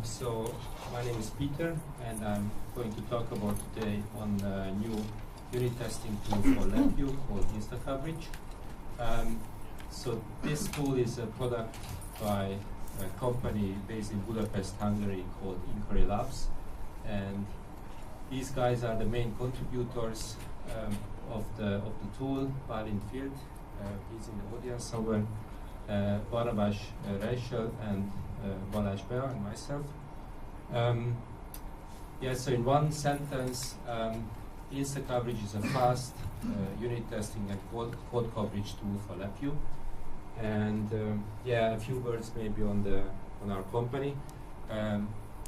So my name is Peter, and I'm going to talk about today on a new unit testing tool for LabVIEW called InstaCoverage. So this tool is a product by a company based in Budapest, Hungary called Inquiry Labs, and these guys are the main contributors of the tool. Balint Field, he's in the audience somewhere, Barnabas Rachel, and Balázs Bea, and myself. So in one sentence, InstaCoverage is a fast unit testing and code coverage tool for LabVIEW. And a few words maybe on our company.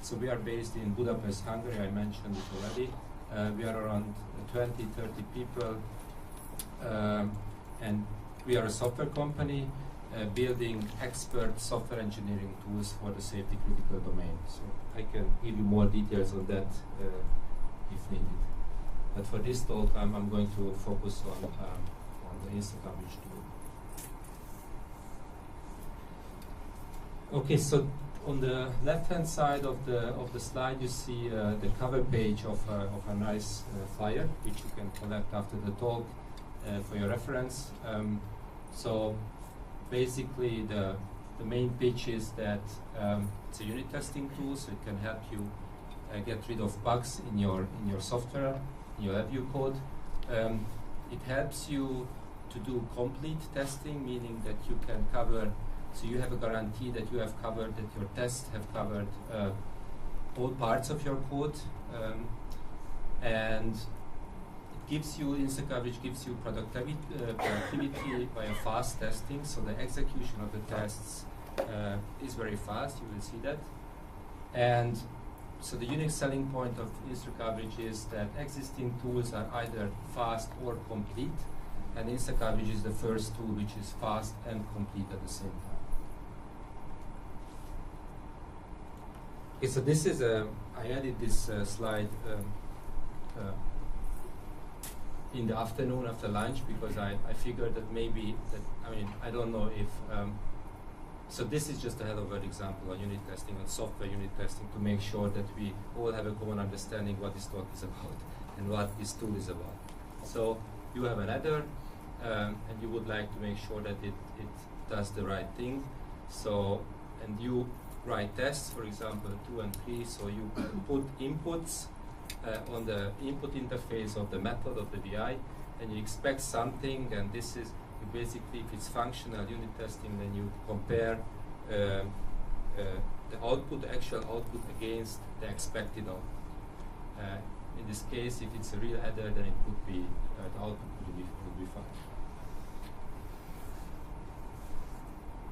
So we are based in Budapest, Hungary. I mentioned it already. We are around 20-30 people, and we are a software company building expert software engineering tools for the safety critical domain. So I can give you more details on that if needed. But for this talk, I'm going to focus on the InstaCoverage tool. Okay, so on the left-hand side of the slide, you see the cover page of a nice flyer, which you can collect after the talk for your reference. So basically, the main pitch is that it's a unit testing tool, so it can help you get rid of bugs in your software, in your LabVIEW code. It helps you to do complete testing, meaning that you can cover. So you have a guarantee that you have covered, that your tests have covered all parts of your code, and it gives you, InstaCoverage gives you productivity by a fast testing, so the execution of the tests is very fast, you will see that. And so the unique selling point of InstaCoverage is that existing tools are either fast or complete, and InstaCoverage is the first tool which is fast and complete at the same time. Okay, so this is I added this slide in the afternoon after lunch because I figured that maybe I don't know if so this is just a hello-world example on unit testing, on software unit testing, to make sure that we all have a common understanding what this talk is about and what this tool is about. So you have an header and you would like to make sure that it does the right thing. So, and you write tests, for example 2 and 3, so you put inputs on the input interface of the method of the VI, and you expect something, and this is, you basically, if it's functional unit testing, then you compare the output, the actual output, against the expected output. In this case, if it's a real header, then it could be, the output would be fine.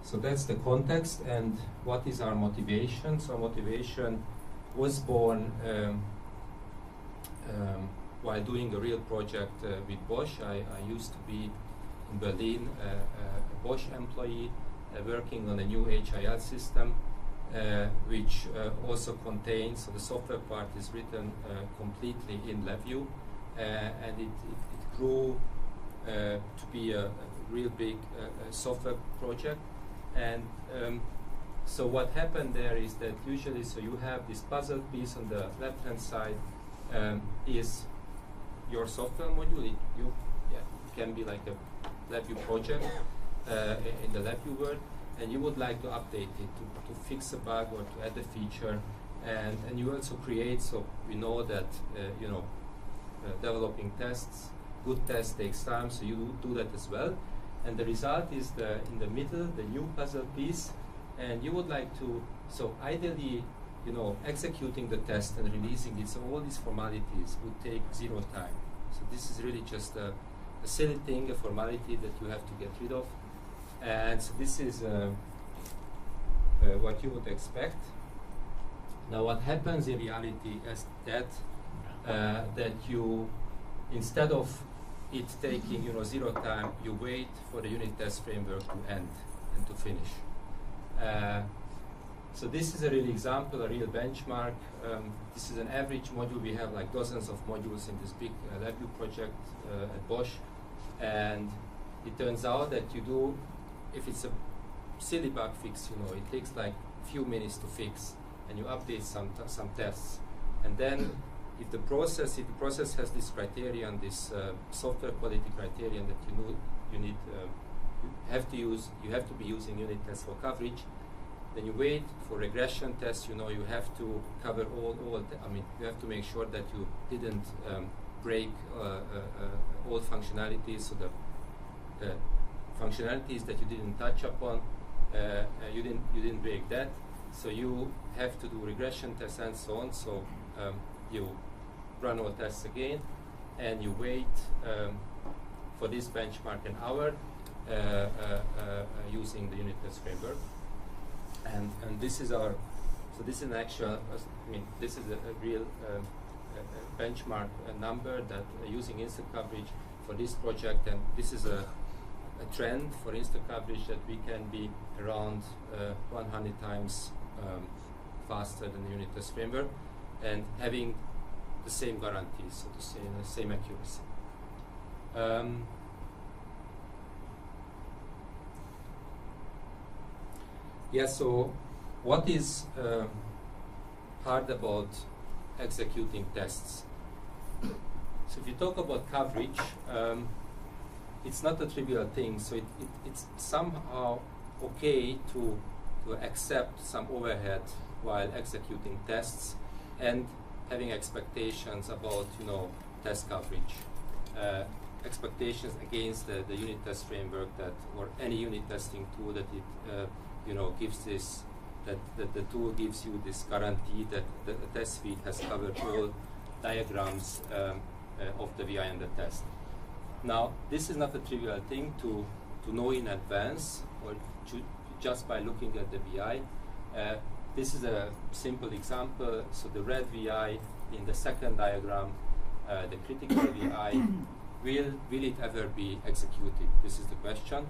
So that's the context, and what is our motivation? So motivation was born while doing a real project with Bosch. I used to be in Berlin a Bosch employee working on a new HIL system, which also contains, so the software part is written completely in LabVIEW, and it grew to be a real big software project. And so what happened there is that usually, so you have this puzzle piece on the left-hand side is your software module. It can be like a LabVIEW project in the LabVIEW world, and you would like to update it to fix a bug or to add a feature, and you also create. So we know that developing tests, good tests takes time, so you do that as well. And the result is in the middle, the new puzzle piece, and you would like to, so ideally, executing the test and releasing it, so all these formalities would take 0 time. So this is really just a silly thing, a formality that you have to get rid of. And so this is what you would expect. Now what happens in reality is that you, instead of it taking 0 time, you wait for the unit test framework to end and to finish. So this is a real example, a real benchmark. This is an average module. We have like dozens of modules in this big LabVIEW project at Bosch, and it turns out that you do, if it's a silly bug fix, it takes like few minutes to fix. and you update some tests, and then if the process has this criterion, this software quality criterion that you have to be using unit tests for coverage, then you wait for regression tests. You have to cover you have to make sure that you didn't break all functionalities, so the functionalities that you didn't touch upon, you didn't break that. So you have to do regression tests and so on. So you run all tests again, and you wait for this benchmark an hour using the unit test framework. And this is this is an actual. This is a real benchmark number that using InstaCoverage for this project, and this is a trend for InstaCoverage that we can be around 100 times faster than the unit test framework, and having the same guarantees, so to say, the same accuracy. So what is hard about executing tests? So if you talk about coverage, it's not a trivial thing. So it's somehow okay to accept some overhead while executing tests and having expectations about test coverage, expectations against the unit test framework or any unit testing tool that it gives this, that the tool gives you this guarantee that the test suite has covered all diagrams of the VI and the test. Now, this is not a trivial thing to know in advance or just by looking at the VI. This is a simple example. So the red VI in the second diagram, the critical VI, will it ever be executed? This is the question.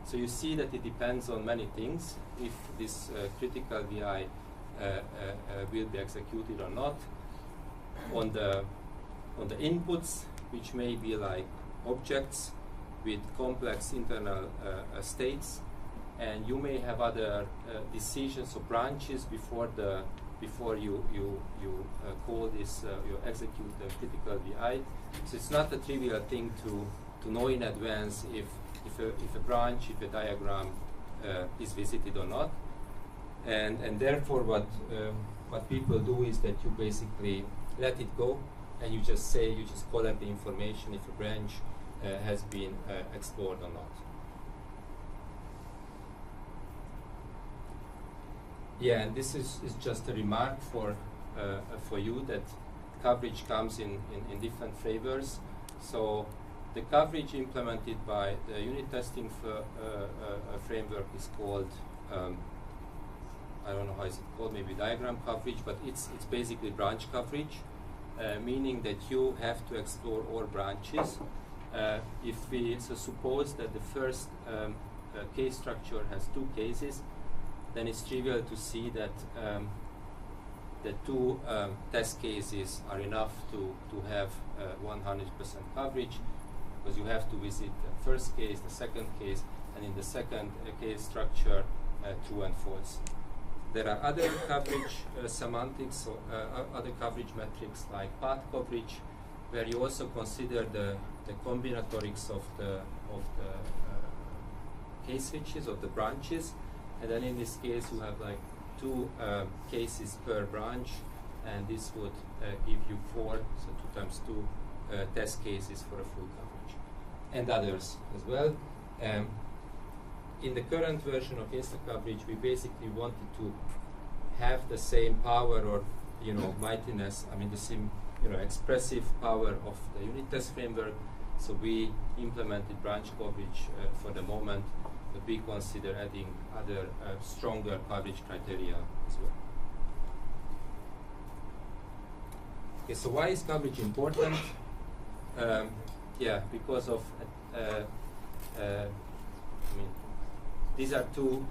So you see that it depends on many things, if this critical VI will be executed or not. On the inputs, which may be like objects with complex internal states, and you may have other decisions or branches before you call this, you execute the critical VI. So it's not a trivial thing to know in advance if a branch, if a diagram is visited or not, and therefore what people do is that you basically let it go, and you just collect the information if a branch has been explored or not. Yeah, and this is just a remark for you that coverage comes in different flavors. So the coverage implemented by the unit testing framework is called, I don't know how is it called, maybe diagram coverage, but it's basically branch coverage, meaning that you have to explore all branches. If we suppose that the first case structure has two cases, then it's trivial to see that the two test cases are enough to have 100% coverage, because you have to visit the first case, the second case, and in the second case structure, true and false. There are other coverage semantics, or other coverage metrics like path coverage, where you also consider the combinatorics of the case switches, of the branches, and then in this case you have like two cases per branch, and this would give you 4, so 2 times 2 test cases for a full coverage, and others as well. In the current version of InstaCoverage, we basically wanted to have the same power, or mightiness, the same expressive power of the unit test framework. So we implemented branch coverage for the moment, but we consider adding other stronger coverage criteria as well. Okay, so why is coverage important? Because of these are two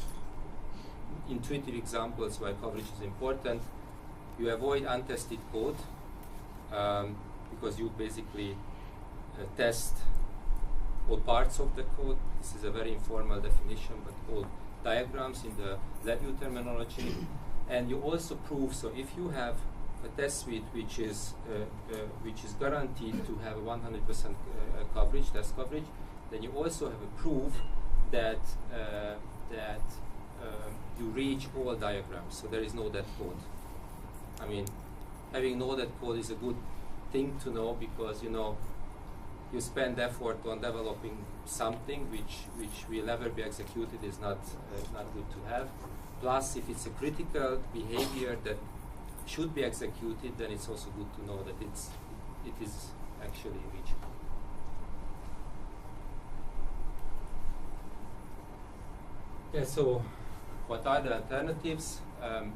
intuitive examples why coverage is important. You avoid untested code because you basically test all parts of the code. This is a very informal definition, but all diagrams in the LabVIEW terminology. And you also prove, so if you have a test suite which is guaranteed to have 100% coverage, test coverage, then you also have a proof that you reach all diagrams, so there is no dead code. I mean, having no dead code is a good thing to know, because you spend effort on developing something which will never be executed is not good to have. Plus, if it's a critical behavior that should be executed, then it's also good to know that it is actually reachable. Yeah, so what are the alternatives?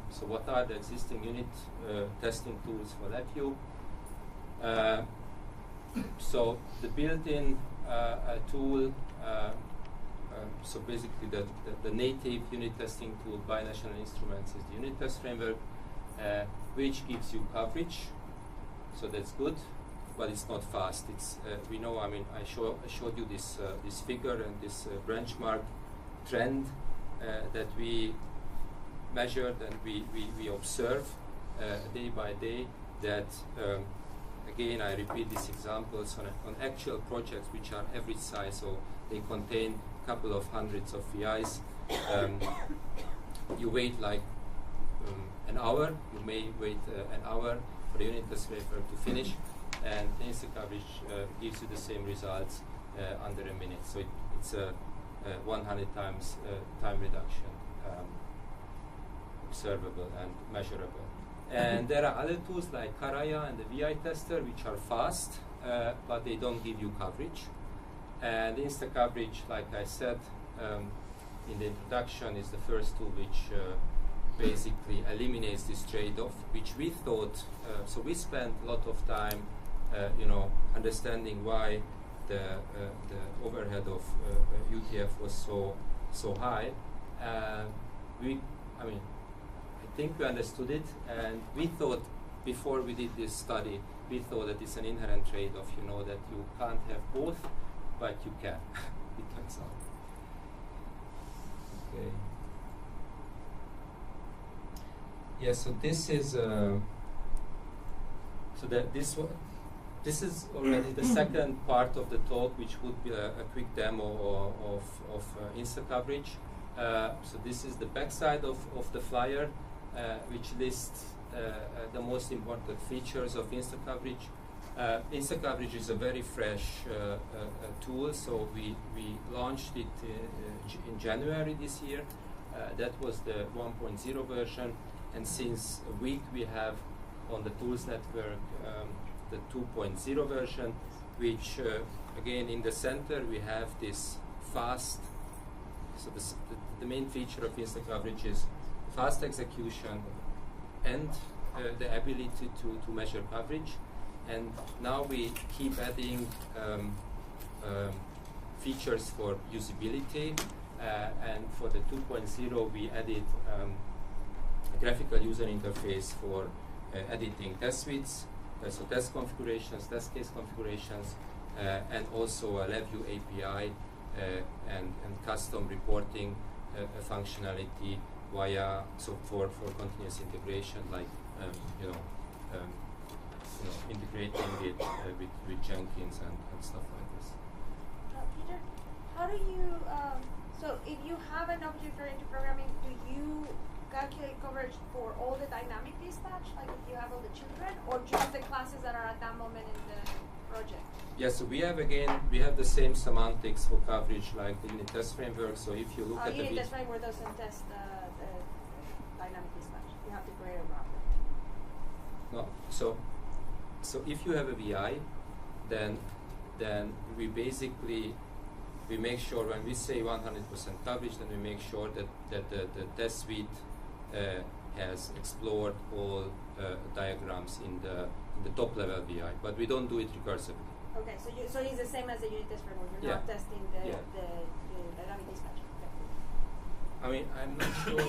So what are the existing unit testing tools for LabVIEW? So the built-in tool, so basically the native unit testing tool by National Instruments is the unit test framework, which gives you coverage. So that's good, but it's not fast. It's we know. I mean, I showed you this figure and this benchmark trend that we measured and we observe day by day. That again, I repeat these examples on actual projects which are average size, so they contain a couple of hundreds of VIs. You wait like an hour. You may wait an hour for the unit test framework to finish, and InstaCoverage gives you the same results under a minute. So it's a 100 times time reduction, observable and measurable. And there are other tools like Karaya and the VI tester, which are fast, but they don't give you coverage. And InstaCoverage, like I said in the introduction, is the first tool which basically eliminates this trade-off, which we thought. So we spent a lot of time, understanding why the overhead of UTF was so high. I think we understood it, and we thought before we did this study, we thought that it's an inherent trade-off, that you can't have both, but you can. It turns out. Okay. Yeah. So this is this is already the second part of the talk, which would be a quick demo of InstaCoverage. So this is the backside of the flyer, which lists the most important features of InstaCoverage. InstaCoverage is a very fresh tool, so we launched it in January this year. That was the 1.0 version, and since a week we have on the Tools Network the 2.0 version, which again in the center we have this fast. So the main feature of InstaCoverage is fast execution and the ability to measure coverage. And now we keep adding features for usability, and for the 2.0 we added a graphical user interface for editing test suites, so test configurations, test case configurations, and also a LabVIEW API and custom reporting functionality via for continuous integration, like integrating it with Jenkins and stuff like this. Peter, how do you so if you have an object oriented programming, do you calculate coverage for all the dynamic dispatch, like if you have all the children, or just the classes that are at that moment in the project? Yes, so we have the same semantics for coverage like the unit test framework. So if you look at the unit test framework doesn't test the dynamic dispatch. You have to create a router. No, so if you have a VI, then we basically make sure when we say 100% coverage, then we make sure that the test suite has explored all diagrams in the top level VI, but we don't do it recursively. Okay, so it's the same as the unit test framework. You're not testing the dynamic dispatch. Okay. I mean, I'm not sure.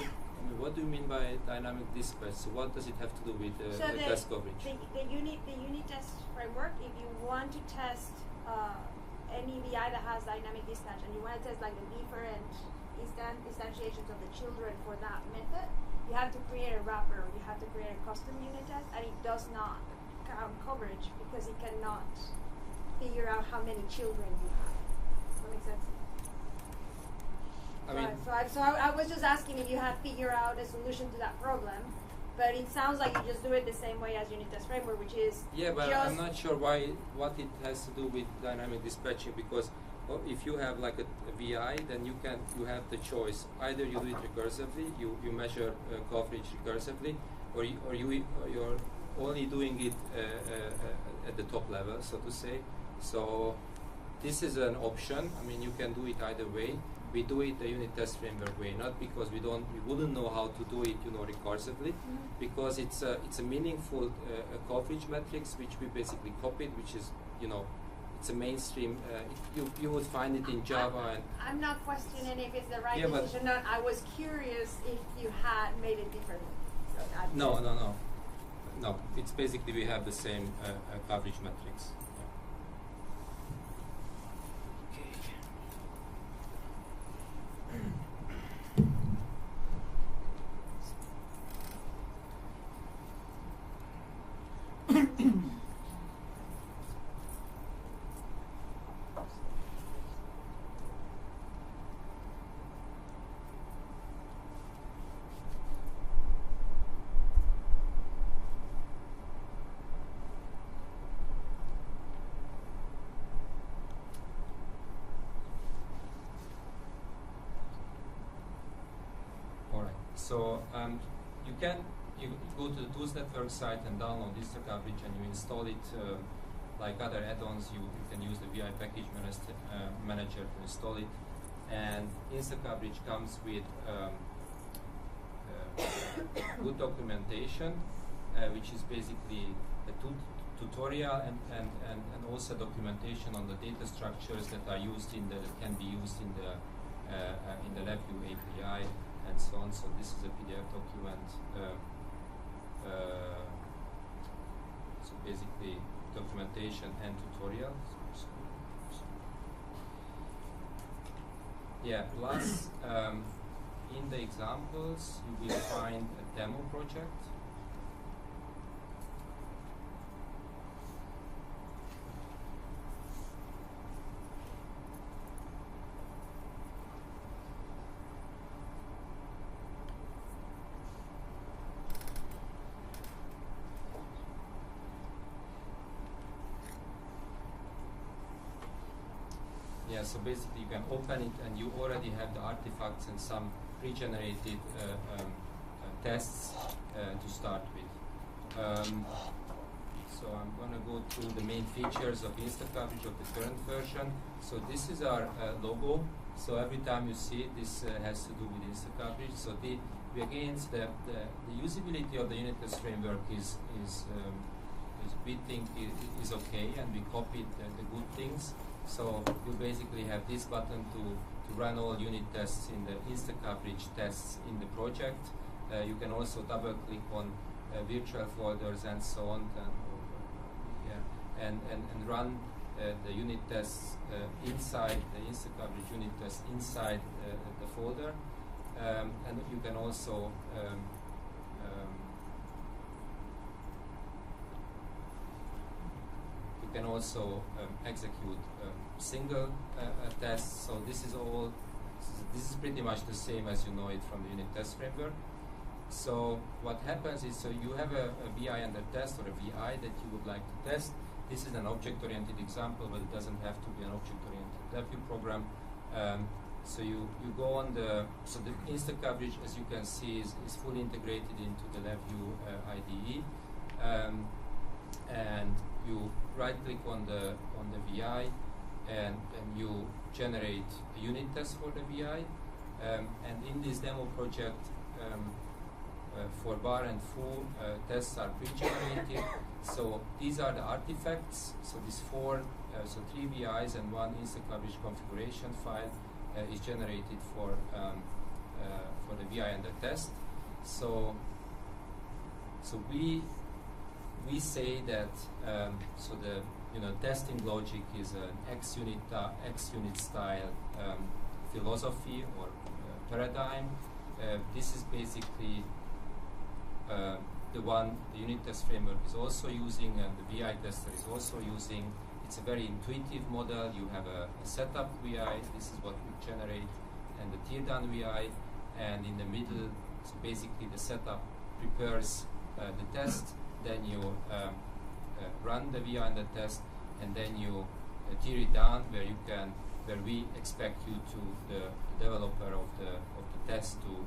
What do you mean by dynamic dispatch? So what does it have to do with test coverage? The unit test framework, if you want to test any VI that has dynamic dispatch, and you want to test like the different instantiations of the children for that method, you have to create a wrapper, or you have to create a custom unit test, and it does not count coverage because it cannot figure out how many children you have. Does that make sense? I was just asking if you had figured out a solution to that problem, but it sounds like you just do it the same way as unit test framework, which is but I'm not sure what it has to do with dynamic dispatching, because if you have like a VI, then you have the choice. Either you do it recursively, you measure coverage recursively, or you're only doing it at the top level, so to say. So this is an option. I mean, you can do it either way. We do it the unit test framework way, not because we wouldn't know how to do it, recursively, because it's a meaningful coverage matrix which we basically copied, which is it's a mainstream. You would find it in Java. And I'm not questioning if it's the right decision. Not. I was curious if you had made it differently. So no. It's basically we have the same coverage matrix. So you go to the Tools Network site and download InstaCoverage, and you install it like other add-ons. You can use the VI package manager to install it, and InstaCoverage comes with good documentation, which is basically a tutorial and also documentation on the data structures that are used can be used in the LabVIEW API. And so on. So this is a PDF document. So basically, documentation and tutorial. Plus in the examples you will find a demo project. So basically you can open it and you already have the artifacts and some pre-generated tests to start with. So I'm going to go through the main features of InstaCoverage of the current version. So this is our logo. So every time you see it, this has to do with InstaCoverage. So the usability of the unit test framework is we think is okay, and we copied the good things. So you basically have this button to run all unit tests in the InstaCoverage tests in the project. You can also double click on virtual folders and so on, and run the unit tests inside the InstaCoverage unit test inside the folder. And you can also execute single tests. So this is pretty much the same as you know it from the unit test framework. So what happens is, so you have a VI under test, or a VI that you would like to test. This is an object-oriented example, but it doesn't have to be an object-oriented LabVIEW program. So you go on the InstaCoverage, as you can see, is fully integrated into the LabVIEW IDE, and you right-click on the VI, and you generate a unit test for the VI. And in this demo project, for bar and foo, tests are pre-generated. So these are the artifacts. So these so 3 VIs and 1 InstaCoverage configuration file is generated for the VI and the test. So we say that so the testing logic is an X unit style philosophy or paradigm. This is basically the unit test framework is also using, and the VI tester is also using. It's a very intuitive model. You have a setup VI, this is what we generate, and the teardown VI, and in the middle, so basically the setup prepares the test, then you run the VI and the test, and then you tear it down where we expect you to, the developer of the test to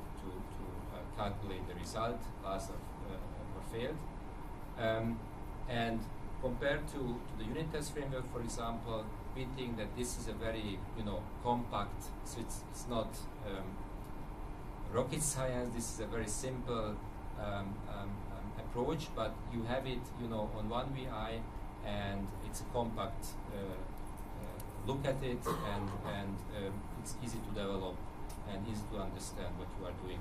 calculate the result, pass or failed. And compared to the unit test framework, for example, we think that this is a very compact. So it's not rocket science. This is a very simple approach, but you have it on one VI, and it's a compact look at it, and it's easy to develop and easy to understand what you are doing.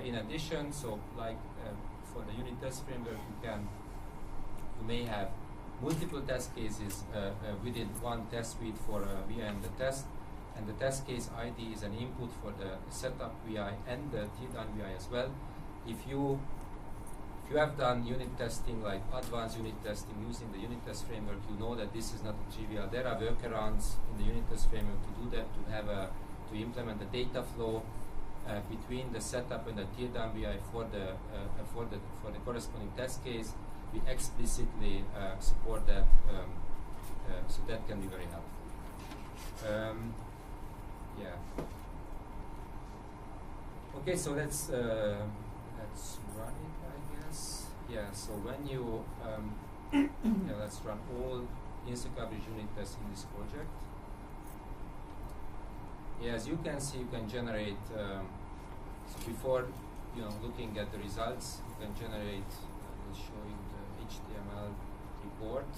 In addition, so like for the unit test framework, you may have multiple test cases within one test suite for VI and the test, and the test case ID is an input for the setup VI and the teardown VI as well. If you have done unit testing, like advanced unit testing using the unit test framework, you know that this is not trivial. There are workarounds in the unit test framework to do that, to implement the data flow between the setup and the teardown VI for the corresponding test case. We explicitly support that, so that can be very helpful. Yeah. Okay, so let's run it, I guess. Yeah. So when you let's run all InstaCoverage unit tests in this project. Yeah, as you can see, you can generate. So before looking at the results, you can generate. I'll show you the HTML report.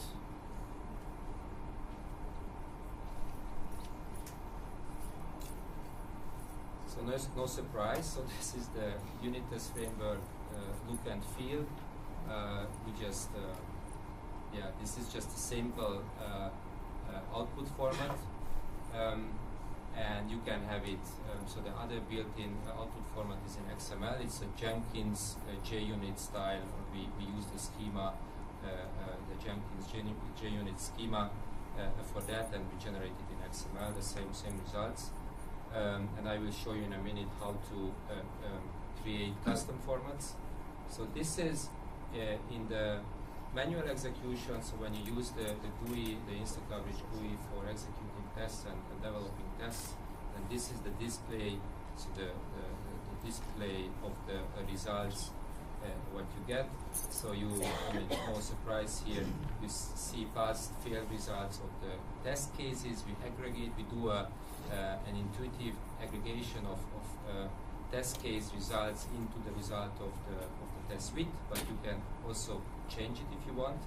So no surprise. So this is the unit test framework look and feel. We just this is just a simple output format. And you can have it, so the other built-in output format is in XML. It's a Jenkins JUnit style. We use the schema, the Jenkins JUnit schema for that, and we generate it in XML, the same results. And I will show you in a minute how to create custom formats. So this is in the manual execution, so when you use the GUI, the InstaCoverage GUI for executing tests and developing tests, and this is the display, so the display of the results, what you get. So no surprise here, you see past failed results of the test cases. We aggregate, we do an intuitive aggregation of test case results into the result of the test suite, but you can also change it if you want.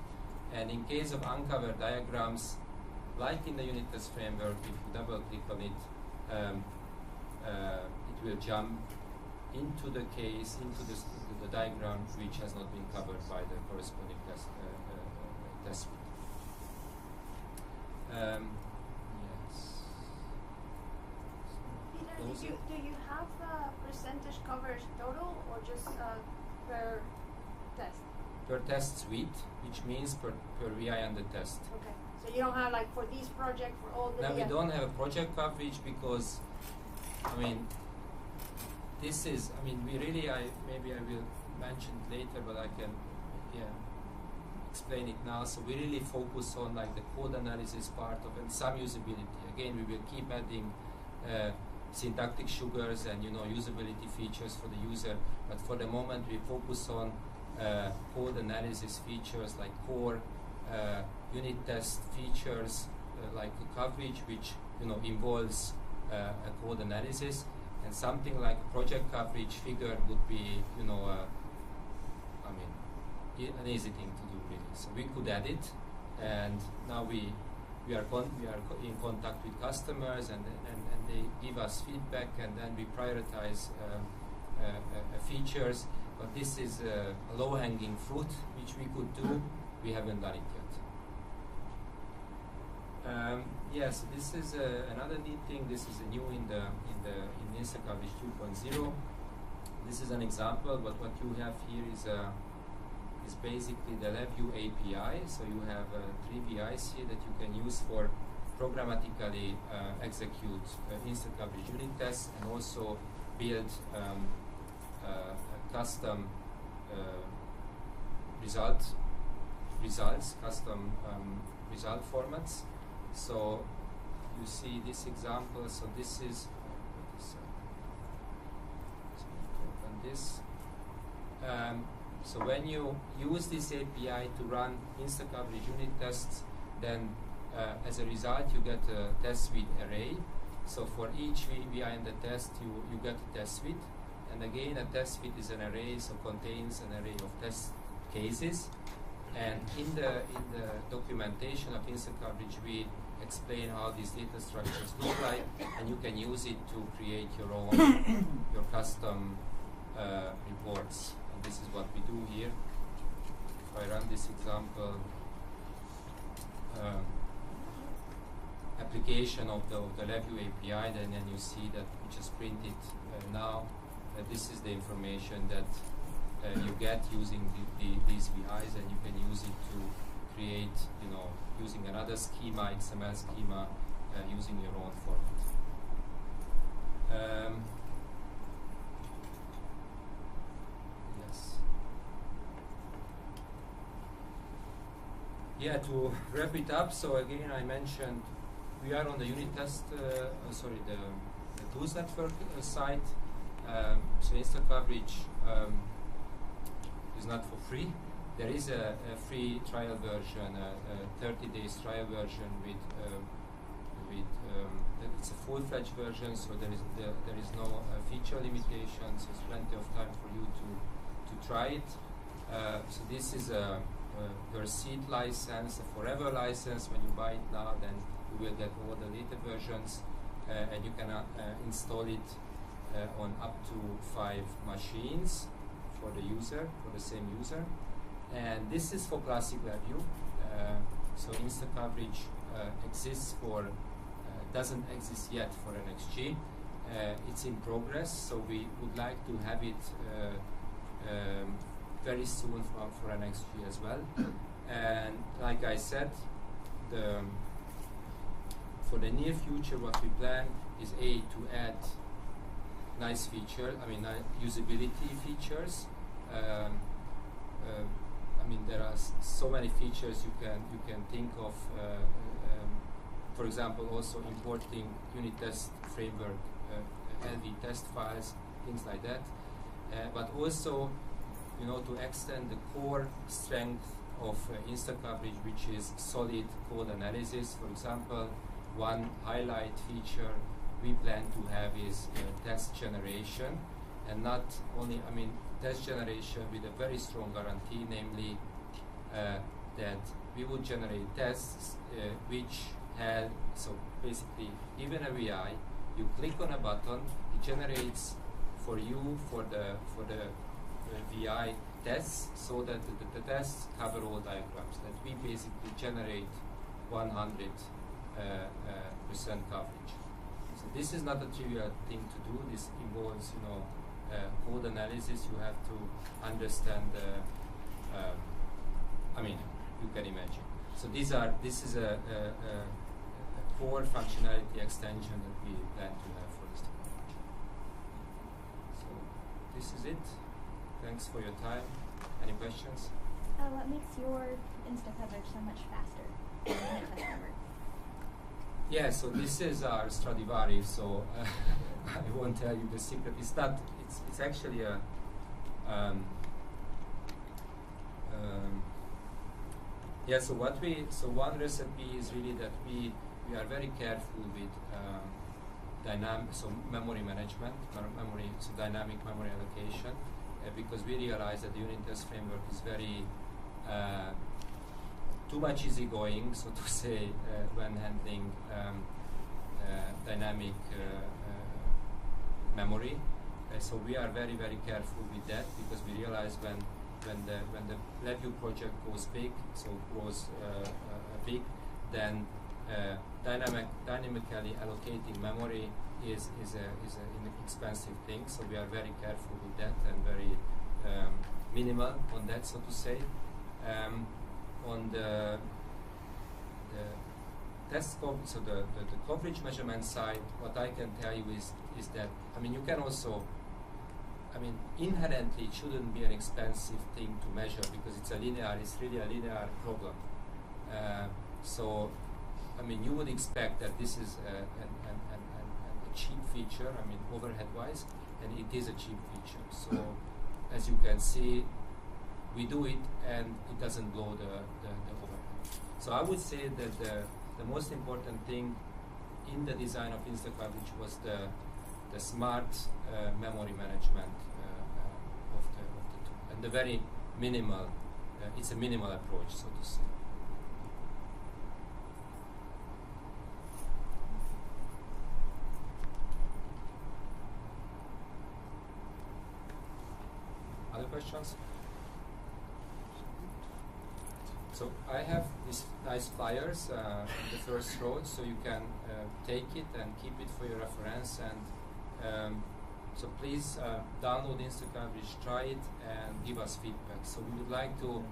And in case of uncovered diagrams, like in the unit test framework, if you double click on it, it will jump into the case, into the diagram which has not been covered by the corresponding test suite. Yes. Peter, do you have percentage coverage total, or just per test? Per test suite, which means per VI and the test. Okay. So you don't have, like, for this project, for all the... Now we don't have a project coverage because, this is, we really, maybe I will mention it later, but I can, explain it now. So we really focus on, like, the code analysis part of it, and some usability. Again, we will keep adding syntactic sugars and, usability features for the user, but for the moment we focus on code analysis features like core unit test features like coverage, which involves a code analysis, and something like project coverage figure would be an easy thing to do really. So we could add it, and now we are in contact with customers, and they give us feedback, and then we prioritize features. But this is a low-hanging fruit which we could do. We haven't done it yet. Yes, this is another neat thing. This is new in InstaCoverage 2.0. This is an example, but what you have here is basically the LabVIEW API. So you have 3 VIs here that you can use for programmatically execute InstaCoverage unit tests and also build custom results, custom result formats. So you see this example. So this is open this. So when you use this API to run InstaCoverage unit tests, then as a result you get a test suite array. So for each VI in the test, you get a test suite. And again, a test suite is an array, so contains an array of test cases. And in the documentation of InstaCoverage, we explain how these data structures look like, and you can use it to create your own, your custom reports. And this is what we do here. If I run this example, application of the LabVIEW API, then you see that we just print it now. This is the information that you get using these VIs, and you can use it to create, using another schema, XML schema, using your own format. Yes. Yeah, to wrap it up, so again I mentioned we are on the unit test, the tools network site. So InstaCoverage is not for free. There is a free trial version, a 30 days trial version with it's a full-fledged version, so there is no feature limitations. There's plenty of time for you to try it. So this is your seed license, a forever license. When you buy it now, then you will get all the later versions, and you can install it on up to 5 machines for the user, for the same user. And this is for classic LabVIEW. So InstaCoverage exists for, doesn't exist yet for NXG. It's in progress, so we would like to have it very soon for NXG as well. And like I said, for the near future, what we plan is to add nice feature, usability features. There are so many features you can think of. For example, also importing unit test framework, LV test files, things like that. But also, to extend the core strength of InstaCoverage, which is solid code analysis. For example, one highlight feature we plan to have is test generation, and not only, test generation with a very strong guarantee, namely that we would generate tests which have, so basically, even a VI, you click on a button, it generates for you, for the VI tests, so that the tests cover all diagrams, that we basically generate 100% coverage. So this is not a trivial thing to do. This involves, code analysis. You have to understand you can imagine. So this is a core functionality extension that we plan to have for this technology. So this is it. Thanks for your time. Any questions? What makes your InstaCoverage so much faster than the customer? Yeah, so this is our Stradivari, so I won't tell you the secret. It's actually a so one recipe is really that we are very careful with memory management, dynamic memory allocation, because we realize that the unit test framework is very too much easygoing, so to say, when handling dynamic memory. So we are very, very careful with that, because we realize when the LabVIEW project goes big, then dynamically allocating memory is an expensive thing, so we are very careful with that and very minimal on that, so to say. On the test so the coverage measurement side, what I can tell you is that, I mean, you can also, I mean, inherently it shouldn't be an expensive thing to measure because it's really a linear problem. So, I mean, you would expect that this is a cheap feature, I mean, overhead-wise, and it is a cheap feature. So, as you can see, we do it and it doesn't blow the overhead. So I would say that the most important thing in the design of InstaCoverage was the smart memory management of the tool, and the very minimal, it's a minimal approach, so to say. Other questions? So I have these nice flyers in the first row, so you can take it and keep it for your reference. And so please download InstaCoverage, try it, and give us feedback. So we would like to,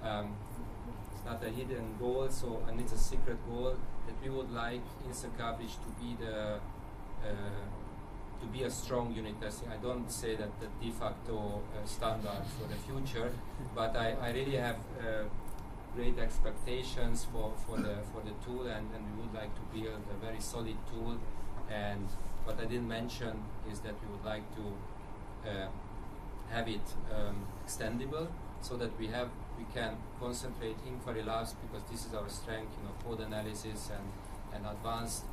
it's not a hidden goal, so and it's a secret goal, that we would like InstaCoverage to be a strong unit testing. I don't say that the de facto standard for the future, but I really have great expectations for the tool, and we would like to build a very solid tool. And what I didn't mention is that we would like to have it extendable, so that we can concentrate inquiry labs, because this is our strength, code analysis and advanced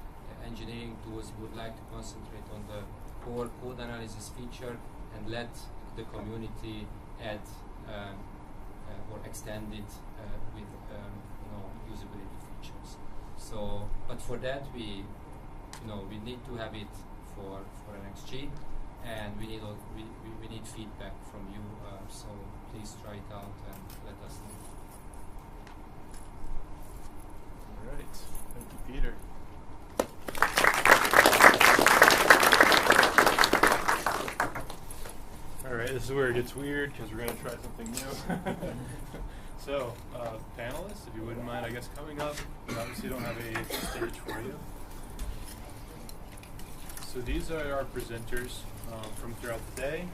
engineering tools. We would like to concentrate on the core code analysis feature and let the community add or extend it with usability features. So, but for that we need to have it for NXG, and we need feedback from you. So please try it out and let us know. All right, thank you, Peter. All right, this is where it gets weird because we're going to try something new. So, panelists, if you wouldn't mind, I guess, coming up. We obviously don't have a stage for you. So these are our presenters from throughout the day.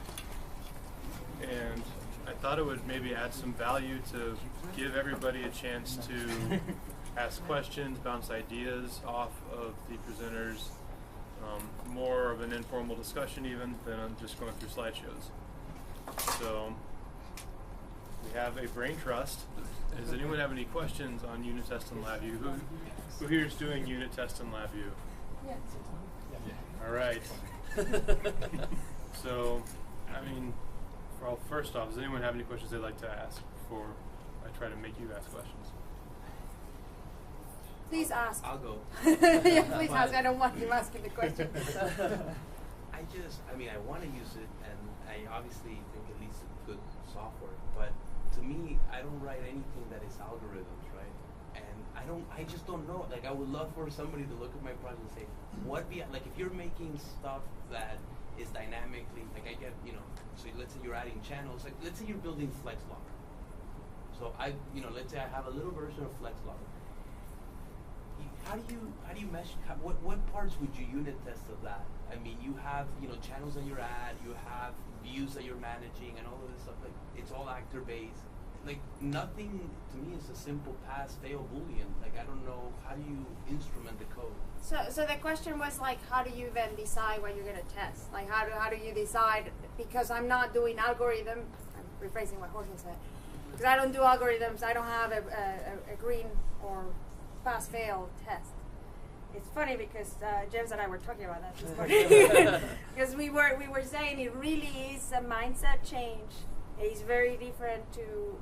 And I thought it would maybe add some value to give everybody a chance to ask questions, bounce ideas off of the presenters. More of an informal discussion even than just going through slideshows. So we have a brain trust. Does anyone have any questions on unit test and LabVIEW? Who here is doing unit test and LabVIEW? Yes. All right. So, I mean, first off, does anyone have any questions they'd like to ask before I try to make you ask questions? Please ask. I'll go. Yeah, please ask. I don't want you asking the question. I want to use it, and I obviously think it leads to good software, but to me, I don't write anything that is algorithms, right? And I just don't know. Like, I would love for somebody to look at my project and say, like, if you're making stuff that is dynamically, like I get, so let's say you're adding channels, like let's say you're building FlexLogger. So let's say I have a little version of FlexLogger. How do you mesh? What parts would you unit test of that? I mean, you have channels that you're at, you have views that you're managing, and all of this stuff. Like, it's all actor based. Like, nothing to me is a simple pass-fail Boolean. Like, I don't know, how do you instrument the code? So the question was like, how do you then decide what you're gonna test? Like, how do you decide? Because I'm not doing algorithm. I'm rephrasing what Jorge said. Because I don't do algorithms. I don't have a green or pass-fail test. It's funny because James and I were talking about that this morning. Because we were saying it really is a mindset change. It's very different to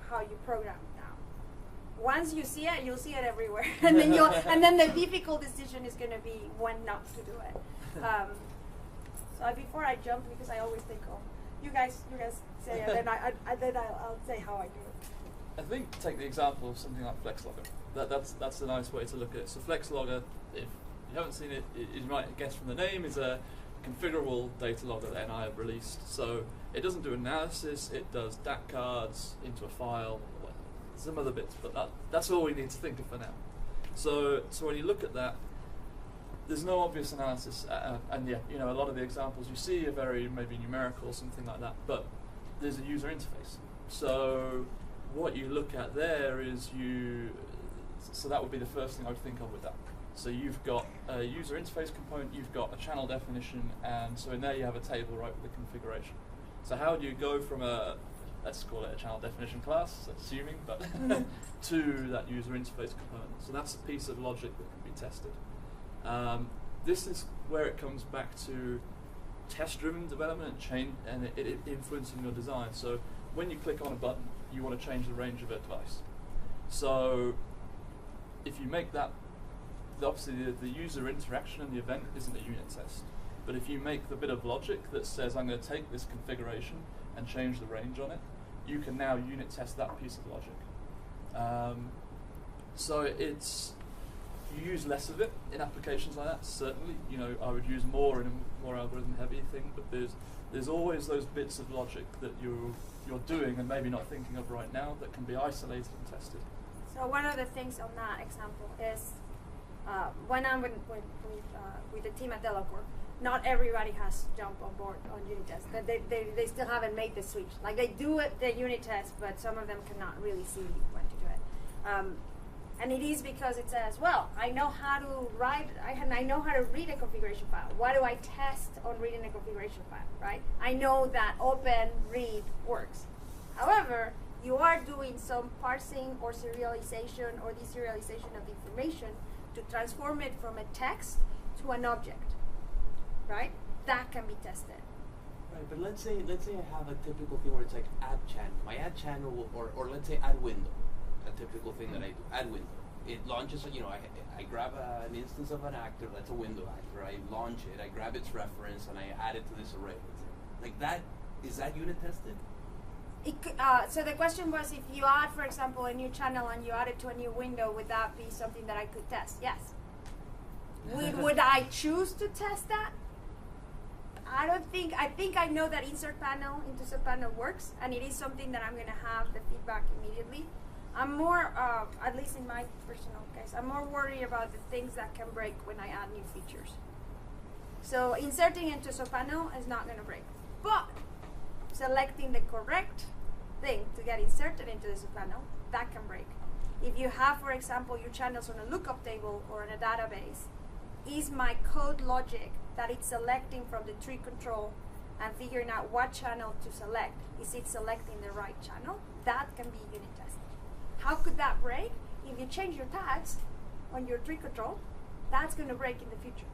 how you program now. Once you see it, you'll see it everywhere, and then the difficult decision is going to be when not to do it. So before I jump, because I always think, oh, you guys say it, and then I'll say how I do it. I think take the example of something like FlexLogger. That's a nice way to look at it. So FlexLogger, if you haven't seen it, you might guess from the name, is a configurable data logger that NI have released. So it doesn't do analysis, it does DAC cards into a file, some other bits, but that's all we need to think of for now. So when you look at that, there's no obvious analysis, and yeah, a lot of the examples you see are very maybe numerical or something like that, but there's a user interface. So what you look at there is so that would be the first thing I would think of with that. So you've got a user interface component, you've got a channel definition, and so in there you have a table, right, with the configuration. So how do you go from let's call it a channel definition class, assuming, but to that user interface component? So that's a piece of logic that can be tested. This is where it comes back to test-driven development and it influencing your design. So when you click on a button, you want to change the range of a device. So if you make that, obviously the user interaction and the event isn't a unit test. But if you make the bit of logic that says I'm going to take this configuration and change the range on it, you can now unit test that piece of logic. So you use less of it in applications like that, certainly. I would use more in a more algorithm-heavy thing, but there's always those bits of logic that you're doing and maybe not thinking of right now that can be isolated and tested. So one of the things on that example is when I'm with the team at Bokor, not everybody has jumped on board on unit tests. They still haven't made the switch. Like they do the unit test, but some of them cannot really see when to do it. And it is because it says, well, I know how to write, I know how to read a configuration file. Why do I test on reading a configuration file, right? I know that open read works. However, you are doing some parsing or serialization or deserialization of the information to transform it from a text to an object, right? That can be tested. Right, but let's say I have a typical thing where it's like add channel. My add channel, or let's say add window. A typical thing that I do, add window. It launches, I grab an instance of an actor, that's a window actor, I launch it, I grab its reference, and I add it to this array. Like that, is that unit tested? So the question was, if you add, for example, a new channel and you add it to a new window, would that be something that I could test? Yes. Would I choose to test that? I think I know that insert panel into subpanel works, and it is something that I'm going to have the feedback immediately. I'm more, at least in my personal case, I'm more worried about the things that can break when I add new features. So inserting into subpanel is not going to break, but selecting the correct thing to get inserted into the subpanel, that can break. If you have, for example, your channels on a lookup table or in a database, is my code logic that it's selecting from the tree control and figuring out what channel to select, is it selecting the right channel? That can be unit tested. How could that break? If you change your tags on your tree control, that's going to break in the future.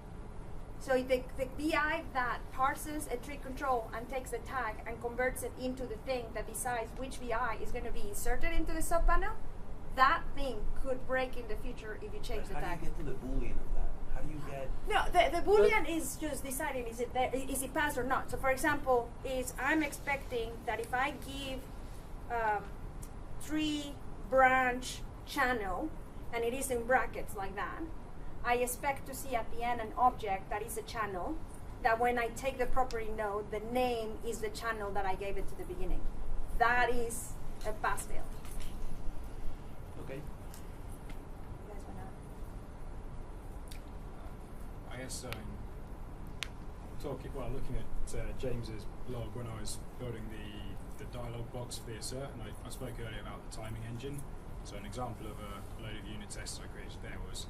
So the BI that parses a tree control and takes the tag and converts it into the thing that decides which BI is going to be inserted into the subpanel, that thing could break in the future if you change the tag. How do you get to the Boolean of that? How do you get... No, the Boolean is just deciding is it passed or not. So for example, I'm expecting that if I give tree branch channel, and it is in brackets like that, I expect to see at the end an object that is a channel, that when I take the property node, the name is the channel that I gave it to the beginning. That is a pass-fail. Okay. You guys wanna? I guess looking at James's blog when I was building the dialog box for the assert, and I spoke earlier about the timing engine. So an example of a load of unit tests I created there was,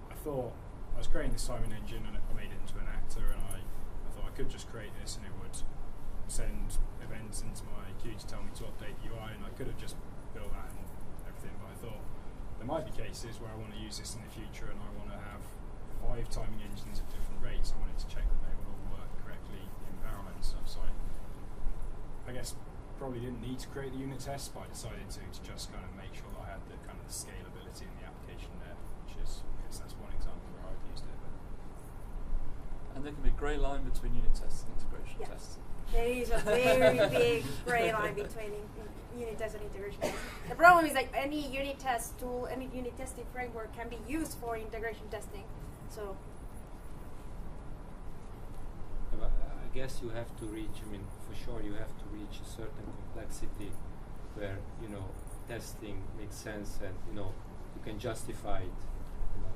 I thought I was creating this timing engine and I made it into an actor, and I thought I could just create this and it would send events into my queue to tell me to update the UI, and I could have just built that and everything, but I thought there might be cases where I want to use this in the future and I want to have 5 timing engines at different rates. I wanted to check that they would all work correctly in parallel and stuff, so I guess probably didn't need to create the unit test, but I decided to just kind of make sure that I had the kind of the scalability in the application there, which is, I guess that's one example where I've used it. And there can be a grey line between unit tests and integration Yeah. tests. There is a very big gray line between unit test and integration test. The problem is like any unit test tool, any unit testing framework can be used for integration testing. So I guess you have to reach, I mean, for sure you have to reach a certain complexity where, you know, testing makes sense and, you know, you can justify it. You know.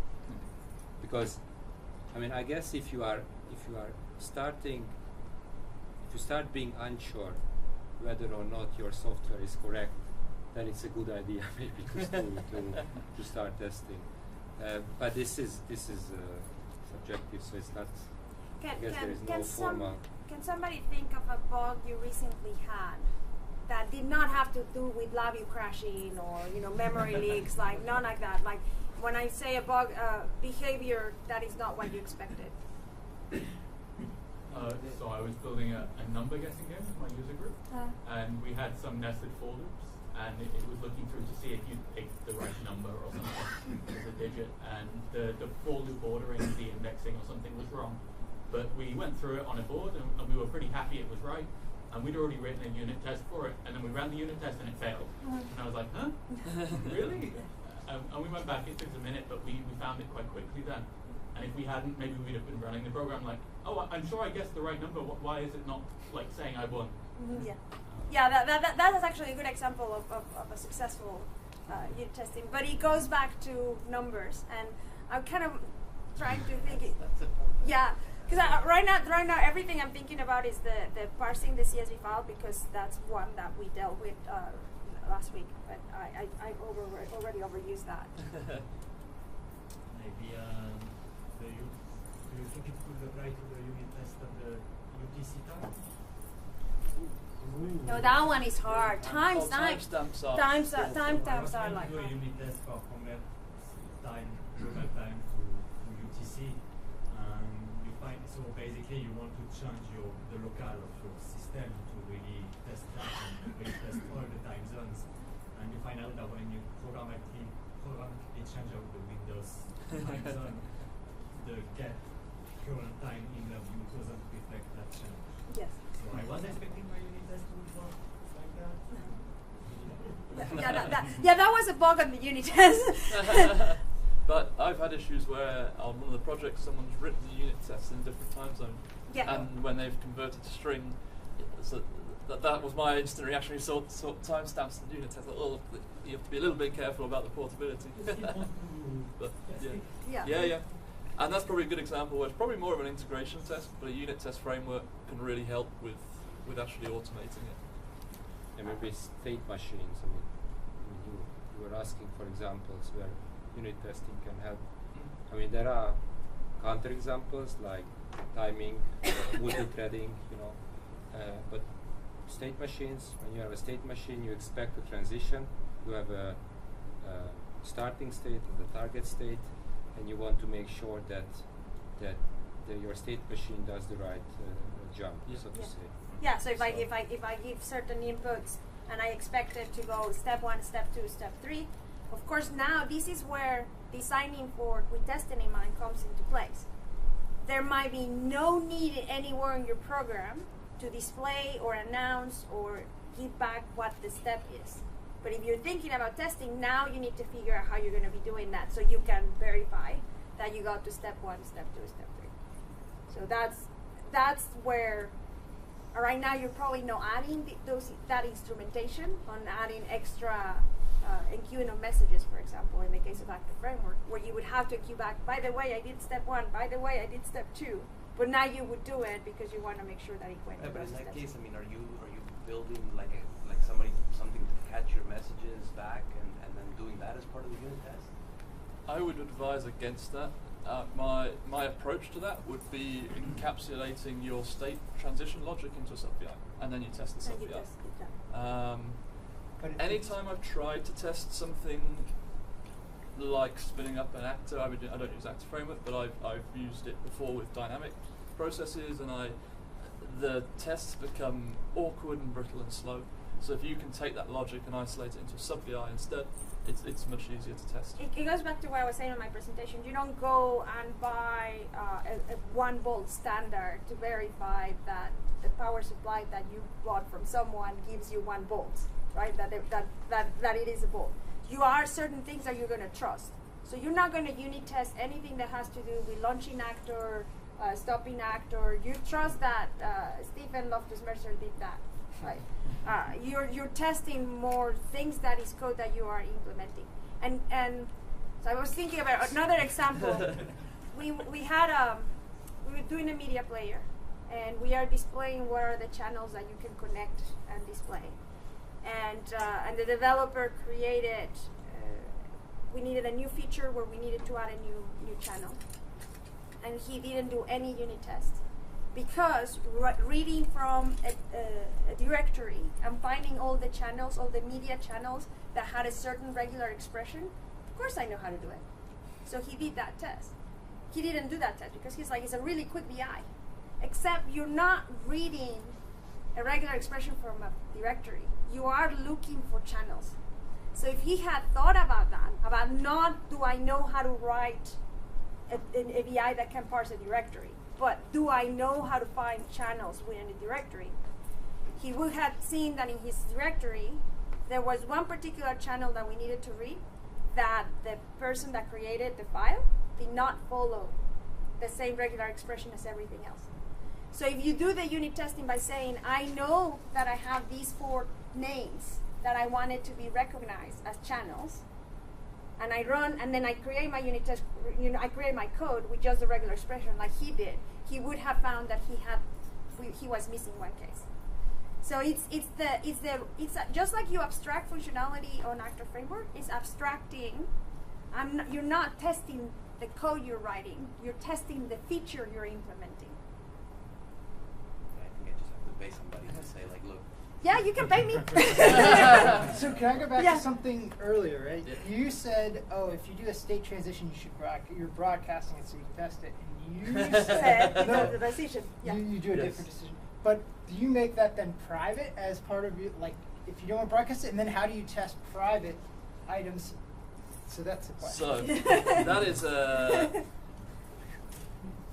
Because, I mean, I guess if you start being unsure whether or not your software is correct, then it's a good idea maybe to start testing. But this is subjective, so it's not. I guess there is no formal. Can somebody think of a bug you recently had that did not have to do with LabVIEW crashing or, you know, memory leaks, like none like that? Like when I say a bug, behavior that is not what you expected. So I was building a number guessing game with my user group, and we had some nested for loops, and it was looking through to see if you picked the right number or something as a digit, and the for loop ordering, the indexing or something was wrong. But we went through it on a board, and we were pretty happy it was right, and we'd already written a unit test for it, and then we ran the unit test and it failed. And I was like, huh? Really? And we went back, it took a minute, but we found it quite quickly then. And if we hadn't, maybe we'd have been running the program like, oh, I'm sure I guessed the right number. Why is it not like saying I won? Yeah, yeah. That is actually a good example of a successful unit testing. But it goes back to numbers, and I'm kind of trying to think. Yeah, because right now everything I'm thinking about is the parsing the CSV file, because that's one that we dealt with last week. But I already overused that. Maybe. Do you think it could apply to the unit test of the UTC time? No, that one is hard. Timestamps are like do a unit test for convert time, local time to UTC. You find so basically you want to change the local of your system to really test that and really test all the time zones. And you find out that when you programmatically change out the Windows time zone, the get current time in LabVIEW doesn't reflect that change. Yes. So I was expecting my unit test to work like that. That was a bug on the unit test. But I've had issues where on one of the projects someone's written the unit tests in a different time zone. Yeah. And when they've converted to string, so that was my instant reaction. You saw timestamps in the unit test. Oh, you have to be a little bit careful about the portability. But yeah. And that's probably a good example where it's probably more of an integration test, but a unit test framework can really help with actually automating it. And maybe state machines. I mean, you were asking for examples where unit testing can help. I mean, there are counterexamples like timing, multi-threading, you know. But state machines, when you have a state machine, you expect a transition. You have a starting state and the target state, and you want to make sure that your state machine does the right jump, so to say. Yeah. So if I give certain inputs and I expect it to go step 1, step 2, step 3, of course now this is where designing with testing in mind comes into place. There might be no need anywhere in your program to display or announce or give back what the step is. But if you're thinking about testing, now you need to figure out how you're going to be doing that so you can verify that you got to step 1, step 2, step 3. So that's where right now you're probably not adding that instrumentation on adding extra enqueuing of messages, for example, in the case of Active Framework, where you would have to queue back, by the way, I did step 1, by the way, I did step 2. But now you would do it because you want to make sure that it went. But in that case, I mean, are you building something to catch your messages back and then doing that as part of the unit test? I would advise against that. My approach to that would be encapsulating your state transition logic into a sub-VI, and then you test the sub-VI. Anytime I've tried to test something like spinning up an actor, I don't use Active Framework, but I've used it before with dynamic processes, and the tests become awkward and brittle and slow. So if you can take that logic and isolate it into a sub-VI instead, it's much easier to test. It goes back to what I was saying in my presentation. You don't go and buy a 1 volt standard to verify that the power supply that you bought from someone gives you 1 volt, right? That it is a volt. You are certain things that you're going to trust. So you're not going to unit test anything that has to do with launching actor, stopping actor. You trust that Stephen Loftus-Mercer did that, right? You're testing more things that is code that you are implementing. And so I was thinking about another example. we were doing a media player, and we are displaying what are the channels that you can connect and display. And the developer created. We needed a new feature where we needed to add a new channel, and he didn't do any unit test because reading from a directory and finding all the channels, all the media channels that had a certain regular expression. Of course, I know how to do it. So he did that test. He didn't do that test because he's like, it's a really quick VI. Except you're not reading a regular expression from a directory. You are looking for channels. So if he had thought about that, about not do I know how to write a VI that can parse a directory, but do I know how to find channels within a directory, he would have seen that in his directory, there was one particular channel that we needed to read that the person that created the file did not follow the same regular expression as everything else. So if you do the unit testing by saying, I know that I have these 4 names that I wanted to be recognized as channels, and I run, and then I create my unit test, I create my code with just the regular expression like he did, he would have found that he was missing one case. So it's just like you abstract functionality on Actor Framework, it's abstracting. You're not testing the code you're writing, you're testing the feature you're implementing. I think I just have to pay somebody to say, like, look. Yeah, you can pay me. So can I go back Yeah. to something earlier, right? Yeah. You said, oh, if you do a state transition, you should you're broadcasting it so you can test it. And you said no, the decision. Yeah. You do a different decision. But do you make that then private as part of your, like, if you don't want to broadcast it, and then how do you test private items? So that's the question. So that is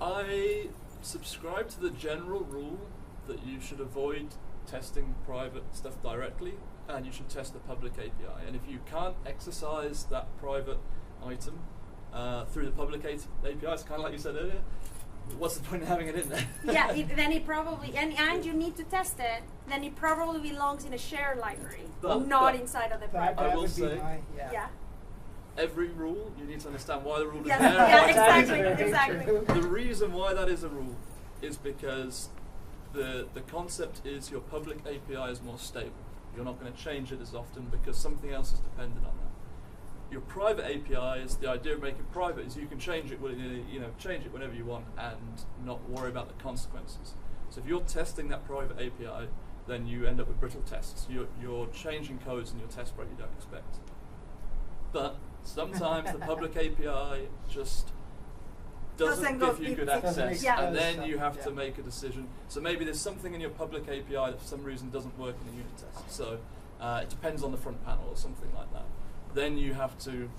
I subscribe to the general rule that you should avoid testing private stuff directly, and you should test the public API. And if you can't exercise that private item through the public API, it's kind of like you said earlier, what's the point of having it in there? Yeah, then it probably, and you need to test it, then it probably belongs in a shared library, not inside of the private. I will say, yeah. Every rule, you need to understand why the rule is there. Yeah, exactly. The reason why that is a rule is because the concept is your public API is more stable. You're not going to change it as often because something else is dependent on that. Your private API is the idea of making it private is you can change it, change it whenever you want and not worry about the consequences. So if you're testing that private API, then you end up with brittle tests. You're changing codes in your test spread you don't expect. But sometimes the public API just doesn't give you good access, and then you have to make a decision. So maybe there's something in your public API that for some reason doesn't work in the unit test. So it depends on the front panel or something like that. Then you have to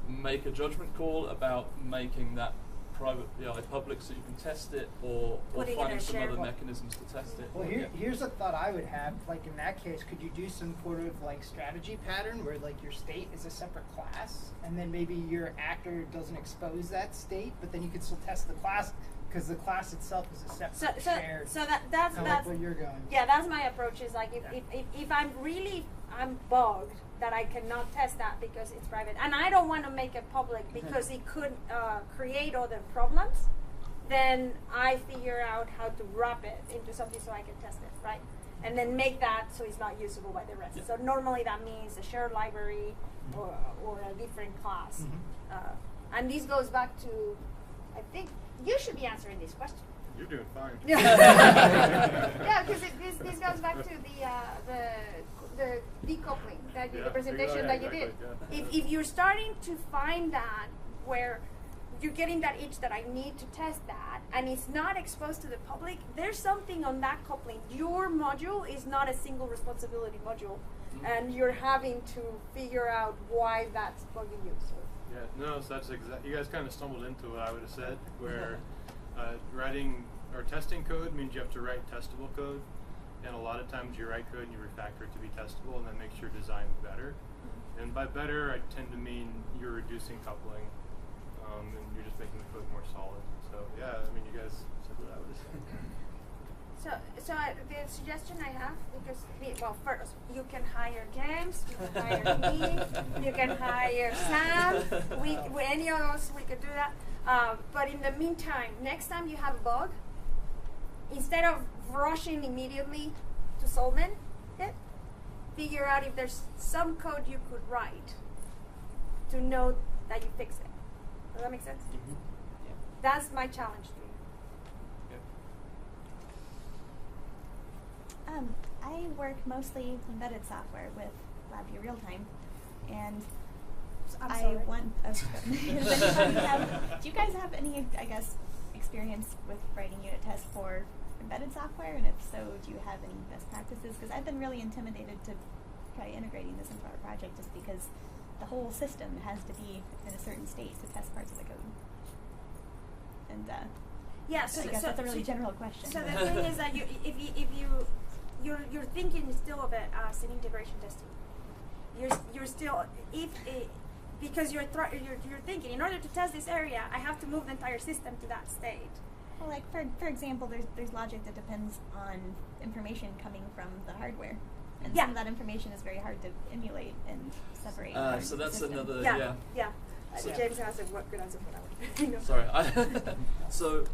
make a judgment call about making that private API public so you can test it, or finding some other mechanisms to test it. Well, here's a thought I would have. Like in that case, could you do some sort of like strategy pattern where like your state is a separate class, and then maybe your actor doesn't expose that state, but then you could still test the class because the class itself is a separate shared. So that's like where you're going. Yeah, that's my approach. Is like if I'm bugged that I cannot test that because it's private, and I don't want to make it public because it could create other problems, then I figure out how to wrap it into something so I can test it, right? And then make that so it's not usable by the rest. Yeah. So normally that means a shared library or a different class. And this goes back to, I think you should be answering this question. You're doing fine. Yeah, because this goes back to the decoupling, the presentation that you did. If you're starting to find that where you're getting that itch that I need to test that, and it's not exposed to the public, there's something on that coupling. Your module is not a single responsibility module, and you're having to figure out why that's bugging you. So. Yeah, no, so that's exactly, you guys kind of stumbled into what I would have said, where writing or testing code means you have to write testable code, and a lot of times you write code and you refactor it to be testable, and that makes your design better. And by better, I tend to mean you're reducing coupling, and you're just making the code more solid. So yeah, I mean, you guys said what I would have said. So the suggestion I have, because well, first you can hire James, you can hire me, you can hire Sam. Any of us, we could do that. But in the meantime, next time you have a bug, instead of rushing immediately to solve it, figure out if there's some code you could write to know that you fixed it. Does that make sense? Mm-hmm. Yeah. That's my challenge to you. I work mostly embedded software with LabVIEW Real-Time, and I want. Do you guys have any, I guess, experience with writing unit tests for embedded software? And if so, do you have any best practices? Because I've been really intimidated to try integrating this into our project, just because the whole system has to be in a certain state to test parts of the code. And yeah, so I guess that's a really general question. So the thing is that you're thinking still of it as an integration testing. You're still because you're thinking, in order to test this area, I have to move the entire system to that state. Well, like for example, there's logic that depends on information coming from the hardware, and some of that information is very hard to emulate and separate. So that's another yeah. So James has a good answer for that one. Sorry. So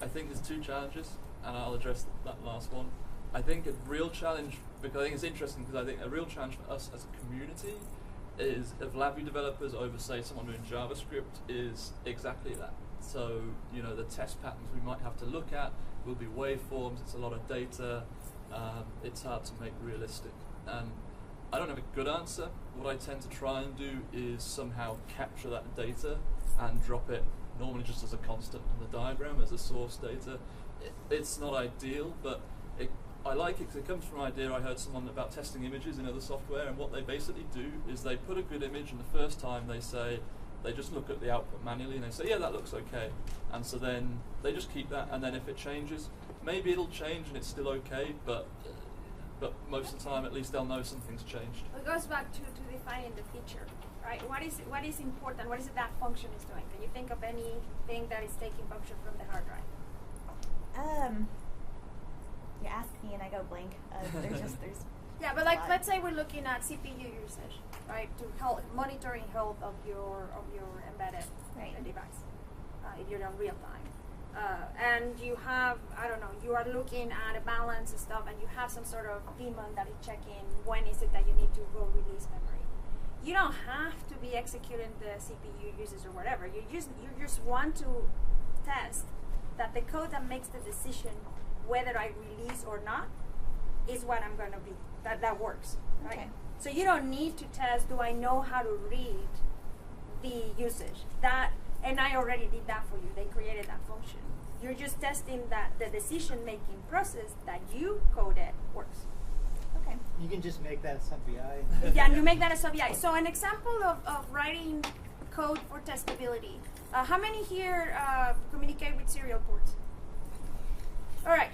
I think there's two challenges, and I'll address that last one. I think a real challenge, because I think it's interesting, because I think a real challenge for us as a community is if LabVIEW developers over, say, someone doing JavaScript is exactly that. So, you know, the test patterns we might have to look at will be waveforms, it's a lot of data, it's hard to make realistic. And I don't have a good answer. What I tend to try and do is somehow capture that data and drop it normally just as a constant in the diagram, as a source data. It's not ideal, but I like it because it comes from an idea I heard someone about testing images in other software, and what they basically do is they put a good image, and the first time they just look at the output manually and they say, yeah, that looks okay. And so then they just keep that, and then if it changes, maybe it'll change and it's still okay, but most of the time at least they'll know something's changed. It goes back to defining the feature, right? What is important? What is it that function is doing? Can you think of anything that is taking function from the hard drive? You ask me and I go blank. There's yeah, but like let's say we're looking at CPU usage, right? To monitoring health of your embedded device, if you're on real time, and you have, I don't know, you are looking at a balance and stuff, and you have some sort of daemon that is checking when is it that you need to go release memory. You don't have to be executing the CPU usage or whatever. You just want to test that the code that makes the decision whether I release or not is what I'm going to be. That works, right? Okay. So you don't need to test, do I know how to read the usage? And I already did that for you. They created that function. You're just testing that the decision-making process that you coded works. Okay. You can just make that a sub-VI. Yeah, and you make that a sub-VI. So an example of writing code for testability. How many here communicate with serial ports? All right.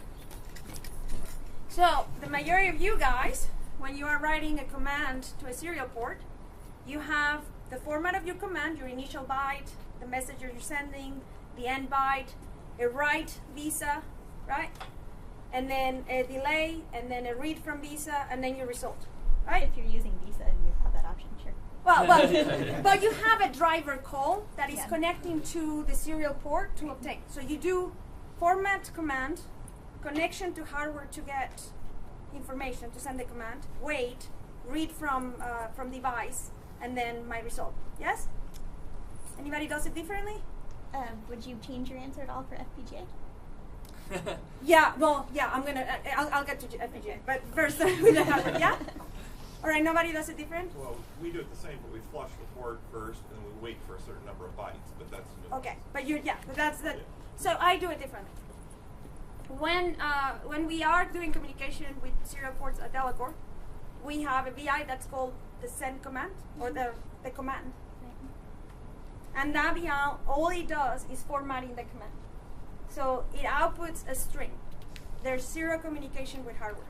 So the majority of you guys, when you are writing a command to a serial port, you have the format of your command, your initial byte, the message you're sending, the end byte, a write visa, right? And then a delay, and then a read from visa, and then your result, right? If you're using visa and you have that option, sure. Well, but you have a driver call that is connecting to the serial port to obtain. So you do format command, connection to hardware to get information to send the command, wait, read from device, and then my result. Yes? Anybody does it differently? Would you change your answer at all for FPGA? Yeah, well, yeah, I'll get to FPGA, but first with the hardware, yeah? All right, nobody does it different? Well, we do it the same, but we flush the port first, and then we wait for a certain number of bytes. But that's new. Okay, but but that's the. Yeah. So I do it differently. When we are doing communication with serial ports at Bokor, we have a VI that's called the send command or the command. And that VI, all it does is formatting the command. So it outputs a string. There's serial communication with hardware.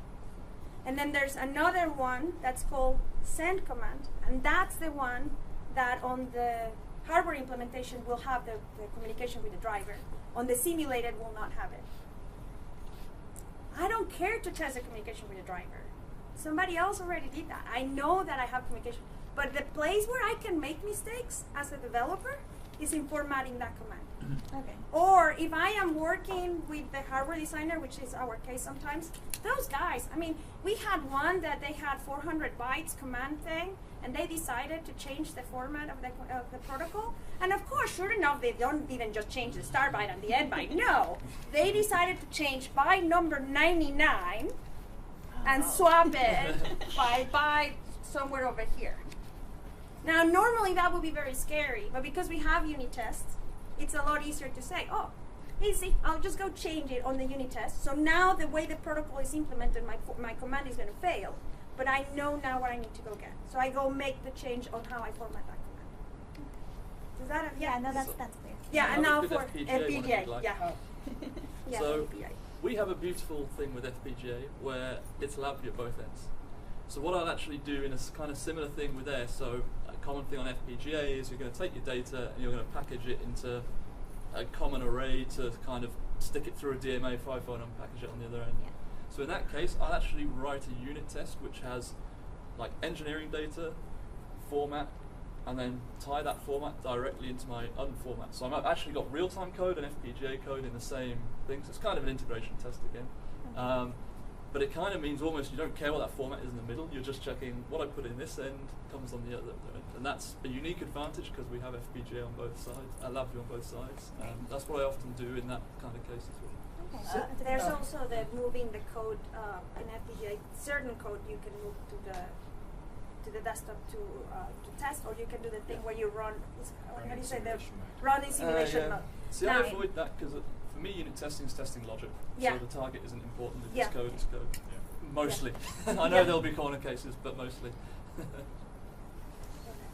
And then there's another one that's called send command, and that's the one that on the hardware implementation will have the communication with the driver. On the simulated will not have it. I don't care to test the communication with the driver. Somebody else already did that. I know that I have communication. But the place where I can make mistakes as a developer is in formatting that command. Okay. Or if I am working with the hardware designer, which is our case sometimes, those guys, I mean, we had one that they had 400 bytes command thing, and they decided to change the format of the protocol. And of course, sure enough, they didn't just change the start byte and the end byte. No, they decided to change byte number 99 and swap it by byte somewhere over here. Now, normally that would be very scary, but because we have unit tests, it's a lot easier to say, oh, easy, I'll just go change it on the unit test. So now the way the protocol is implemented, my command is going to fail, but I know now what I need to go get. So I go make the change on how I format that command. Does that? Yeah, no, that's clear. Yeah, and now for FPGA, FPGA, like. yeah. Yeah, So FPGA. we have a beautiful thing with FPGA where it's LabVIEW at both ends. So what I'll actually do in a kind of similar thing with there, so a common thing on FPGA is you're going to take your data and you're going to package it into a common array to kind of stick it through a DMA FIFO and unpackage it on the other end. Yeah. So in that case, I'll actually write a unit test which has like engineering data, format, and then tie that format directly into my unformat. So I've actually got real-time code and FPGA code in the same thing. So it's kind of an integration test again. But it kind of means almost you don't care what that format is in the middle. You're just checking what I put in this end comes on the other end. And that's a unique advantage because we have FPGA on both sides, LabVIEW on both sides. That's what I often do in that kind of case as well. Okay. There's also the moving the code in FPGA. Certain code you can move to the desktop to test, or you can do the thing where you run. How do you say the run in simulation mode? See, I avoid that because for me, unit testing is testing logic. Yeah. So the target isn't important. If Yeah. it's code, it's code. Yeah. Mostly. I know there'll be corner cases, but mostly.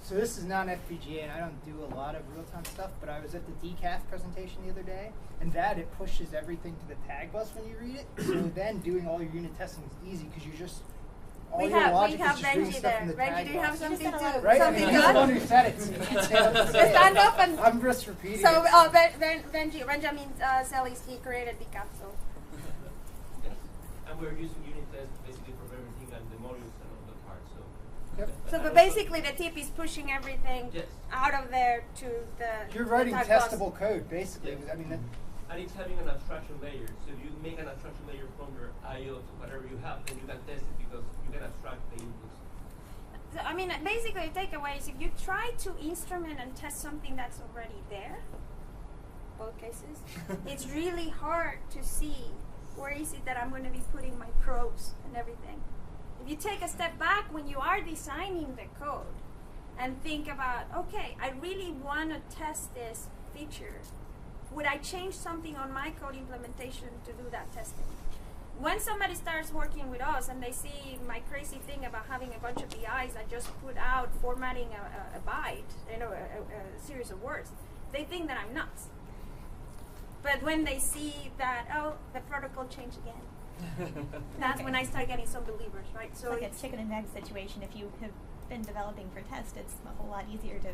So this is not FPGA, and I don't do a lot of real-time stuff, but I was at the decaf presentation the other day, and it pushes everything to the tag bus when you read it. So then doing all your unit testing is easy because you just We have Benji there. Benji, do you have something to right? something I mean, you're the one to who said it, so you can't say it. stand up and I'm just repeating so it. Benjamin Celis, he created decaf. So Yes. And we're using unit tests basically for everything and the modules and all the parts. So. Yep. So, but basically the tip is pushing everything Yes. out of there to the. You're writing the tag bus. testable code, basically. Yes. I mean, And it's having an abstraction layer. So if you make an abstraction layer from your I/O to whatever you have, then you can test it because you can abstract the inputs. So, I mean, basically the takeaway is if you try to instrument and test something that's already there, both cases, it's really hard to see where is it that I'm going to be putting my probes and everything. If you take a step back when you are designing the code and think about, okay, I really want to test this feature. Would I change something on my code implementation to do that testing? When somebody starts working with us and they see my crazy thing about having a bunch of BIs that just put out formatting a byte, a series of words, they think that I'm nuts. But when they see that, oh, the protocol changed again, that's when I start getting some believers, right? So it's like a chicken and egg situation. If you have been developing for test, it's a whole lot easier to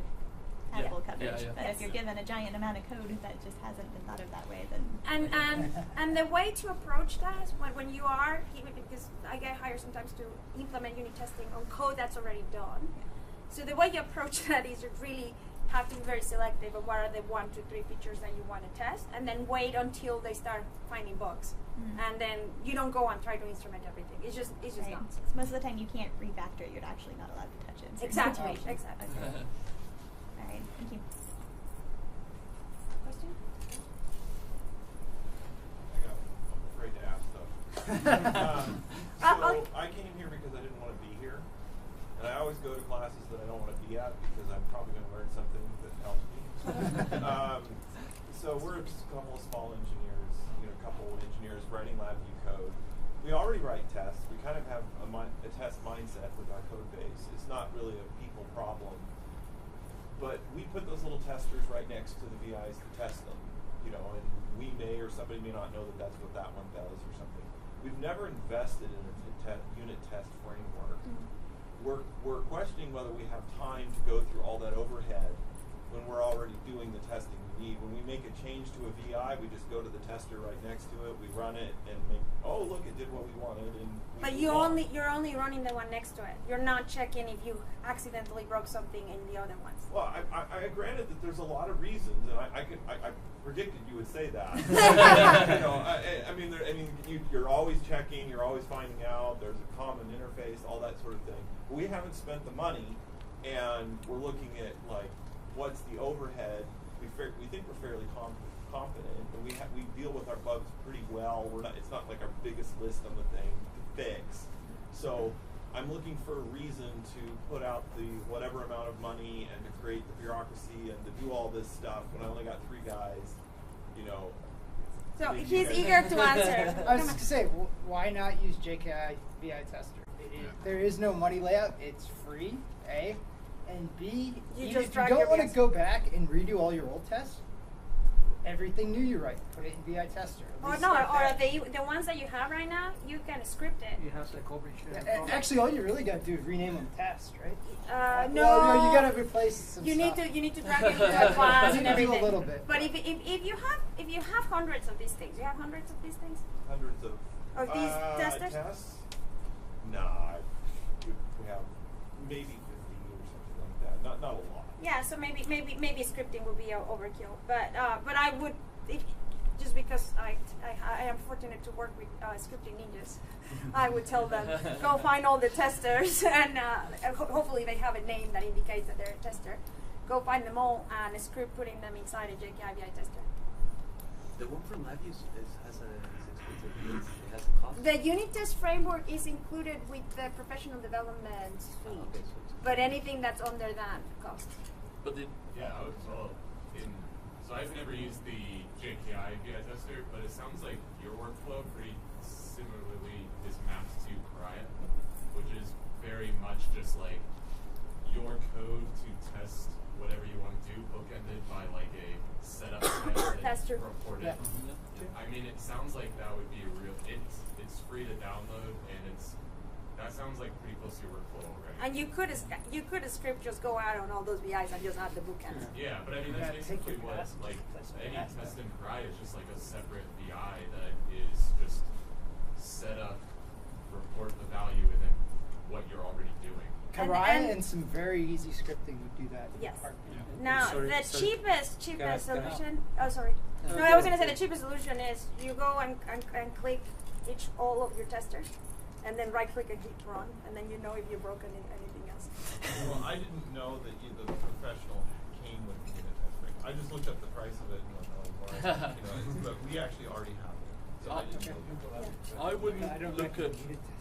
have full coverage. But if you're given a giant amount of code that just hasn't been thought of that way, then and the way to approach that is when you are, because I get hired sometimes to implement unit testing on code that's already done. So the way you approach that is you really have to be very selective of what are the 1, 2, 3 features that you want to test, and then wait until they start finding bugs, and then you don't go and try to instrument everything. It's just right. nonsense. So most of the time you can't refactor it. You're actually not allowed to touch it. In certain Exactly. situations. Exactly. All right. Thank you. Question? I'm afraid to ask stuff. So I came here because I didn't want to be here. And I always go to classes that I don't want to be at because I'm probably going to learn something that helps me. So we're just a couple of small engineers, a couple of engineers writing LabVIEW code. We already write tests. We kind of have a test mindset with our code base. It's not really a people problem. But we put those little testers right next to the VIs to test them, and we may or somebody may not know that that's what that one does or something. We've never invested in a unit test framework. We're questioning whether we have time to go through all that overhead when we're already doing the testing we need. When we make a change to a VI, we just go to the tester right next to it, we run it, and look, it did what we wanted. But you're only running the one next to it. You're not checking if you accidentally broke something in the other ones. Well, I granted that there's a lot of reasons, and I predicted you would say that. You're always checking, you're always finding out. There's a common interface, all that sort of thing. But we haven't spent the money, and we're looking at what's the overhead. We think we're fairly confident, and we deal with our bugs pretty well. It's not like our biggest list on the thing to fix. So I'm looking for a reason to put out the whatever amount of money and to create the bureaucracy and to do all this stuff when I only got 3 guys. So he's eager to answer. I was just gonna say, why not use JKI VI Tester? There is no money layout. It's free. A. And B, if you don't want to go back and redo all your old tests, everything new you write, put it in VI Tester. Or the ones that you have right now, you can script it. You have InstaCoverage. Actually, all you really got to do is rename them test, right? No. Well, you got to replace some you stuff. need to drag it into a class and everything. A little bit. But if you have hundreds of these things, you have hundreds of these things. Hundreds of these testers. Tests? Nah, we have maybe. Not a lot. Yeah, so maybe scripting would be overkill, but I would, just because I am fortunate to work with scripting ninjas, I would tell them go find all the testers and hopefully they have a name that indicates that they're a tester. Go find them all and script putting them inside a JKI VI tester. The one from LabVIEW has a cost. The unit test framework is included with the professional development suite. Okay, But anything that's under that cost. But so I've never used the JKI VI tester, but it sounds like your workflow pretty similarly is mapped to Karaya, which is very much just like your code to test whatever you want to do, bookended by a setup That's true. report it. Yeah. I mean, it sounds like that would be it's free to download, and that sounds like pretty close to your workflow already. And you could script just go out on all those VIs and just add the bookends. Yeah, but I mean that's basically what any test in Karaya is, just like a separate VI that is just set up, report the value, and then what you're already doing. Karaya and some very easy scripting would do that. Yes. Yeah. Now the cheapest solution. Oh, sorry. No, I was going to say the cheapest solution is you go and click all of your testers. And then right-click and hit run, and then you know if you've broken anything else. Well, I didn't know that the professional came with the unit test frame. I just looked up the price of it and went, but we actually already have it. So I wouldn't look at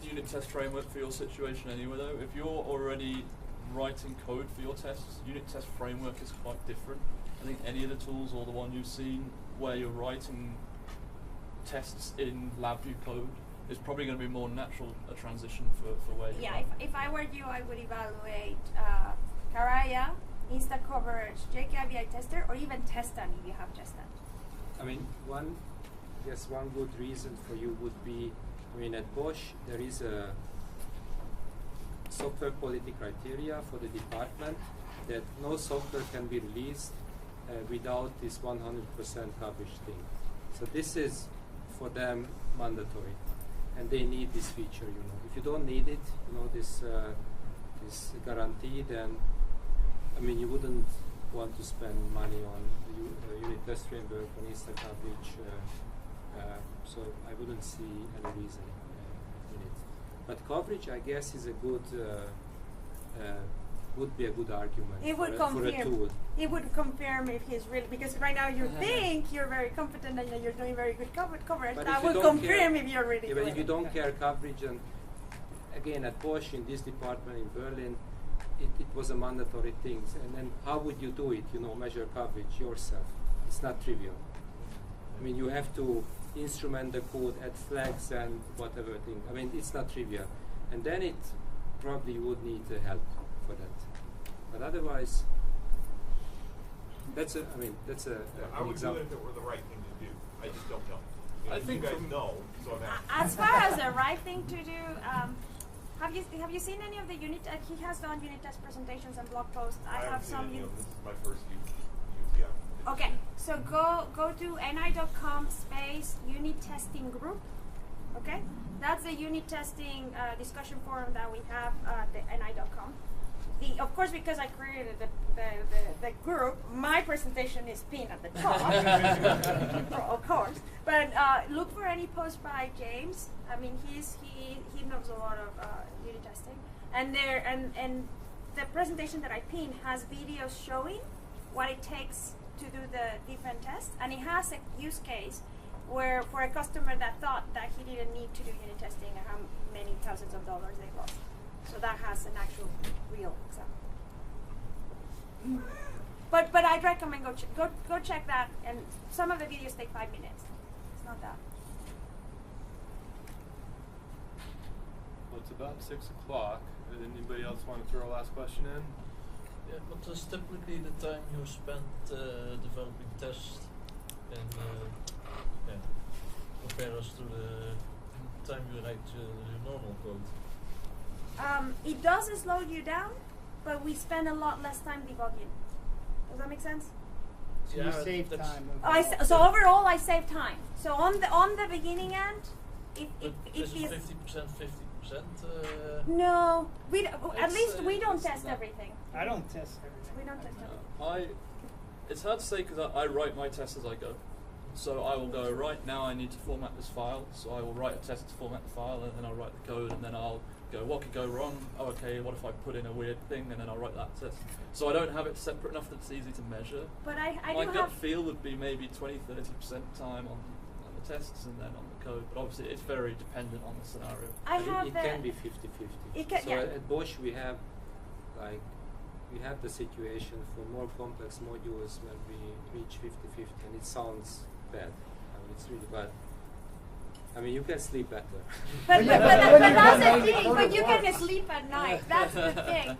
unit test framework for your situation anyway, though. If you're already writing code for your tests, unit test framework is quite different. I think any of the tools or the one you've seen where you're writing tests in LabVIEW code is probably going to be more natural a transition for where you are. If I were you, I would evaluate Karaya, InstaCoverage, JKI VI Tester, or even Testan if you have Testan. I mean, one good reason for you would be, at Bosch there is a software quality criteria for the department that no software can be released without this 100% coverage thing. So this is for them mandatory. And they need this feature, If you don't need it, this guarantee, then, you wouldn't want to spend money on the unit test framework, on InstaCoverage, so I wouldn't see any reason in it. But coverage, I guess, is a good, would be a good argument for a tool. It would confirm if he's really, because right now you think you're very competent and you're doing very good coverage. But that would confirm if you're really but if you don't care coverage, and again at Bosch in this department in Berlin, it was a mandatory thing. And then how would you do it? Measure coverage yourself. It's not trivial. I mean, you have to instrument the code, add flags and whatever thing. I mean, it's not trivial. And then it probably would need help for that. But otherwise, that's a I would do it if it were the right thing to do. I just don't know. I think you guys know, so I'm asking. As far as the right thing to do, have you seen any of the unit? He has done unit test presentations and blog posts. I have haven't seen some. any of them. This is my first UTM. Okay, so go to ni.com/unit testing group. Okay, that's the unit testing discussion forum that we have at the ni.com. Of course, because I created the group, my presentation is pinned at the top, of course. But look for any post by James. I mean, he knows a lot of unit testing, and the presentation that I pinned has videos showing what it takes to do the different tests, and it has a use case where for a customer that thought that he didn't need to do unit testing and how many thousands of dollars they lost. So that has an actual real example. But I'd recommend go check that, and some of the videos take 5 minutes. It's not that. Well, it's about 6 o'clock. Does anybody else want to throw a last question in? Yeah, what is typically the time you spend developing tests, and compare us to the time you write your normal code? It does slow you down, but we spend a lot less time debugging. Does that make sense? So you save time. So overall, I save time. So on the beginning end, is it 50%, 50%? No, at least we don't test everything. I don't test everything. We don't test everything. It's hard to say because I write my tests as I go. So I will go, right now I need to format this file, so I will write a test to format the file, and then I'll write the code, and then I'll go, what could go wrong? Oh, okay, what if I put in a weird thing, and then I'll write that test. So I don't have it separate enough that it's easy to measure. But I my do gut have feel would be maybe 20-30% time on the tests and then on the code, but obviously it's very dependent on the scenario. It can be 50-50. So at Bosch we have the situation for more complex modules when we reach 50-50, and it sounds bad. I mean, it's really bad. I mean, you can sleep better. But that's the thing. But you can sleep at night. That's the thing.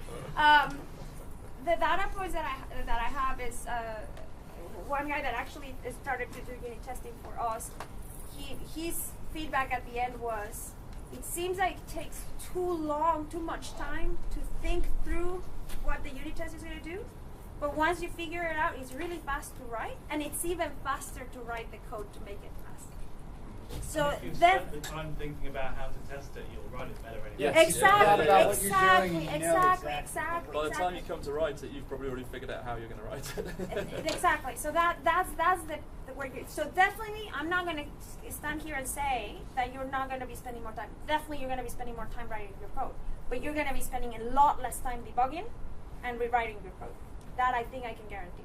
The data points that I have is one guy that actually started to do unit testing for us. His feedback at the end was, it seems like it takes too much time to think through what the unit test is going to do. But once you figure it out, it's really fast to write, and it's even faster to write the code to make it fast. So if you then, spend the time thinking about how to test it, you'll write it better anyway. Yes. exactly. By the time you come to write it, you've probably already figured out how you're going to write it. Exactly. So that's the where you. So definitely, I'm not going to stand here and say that you're not going to be spending more time. Definitely, you're going to be spending more time writing your code, but you're going to be spending a lot less time debugging and rewriting your code. That I think I can guarantee.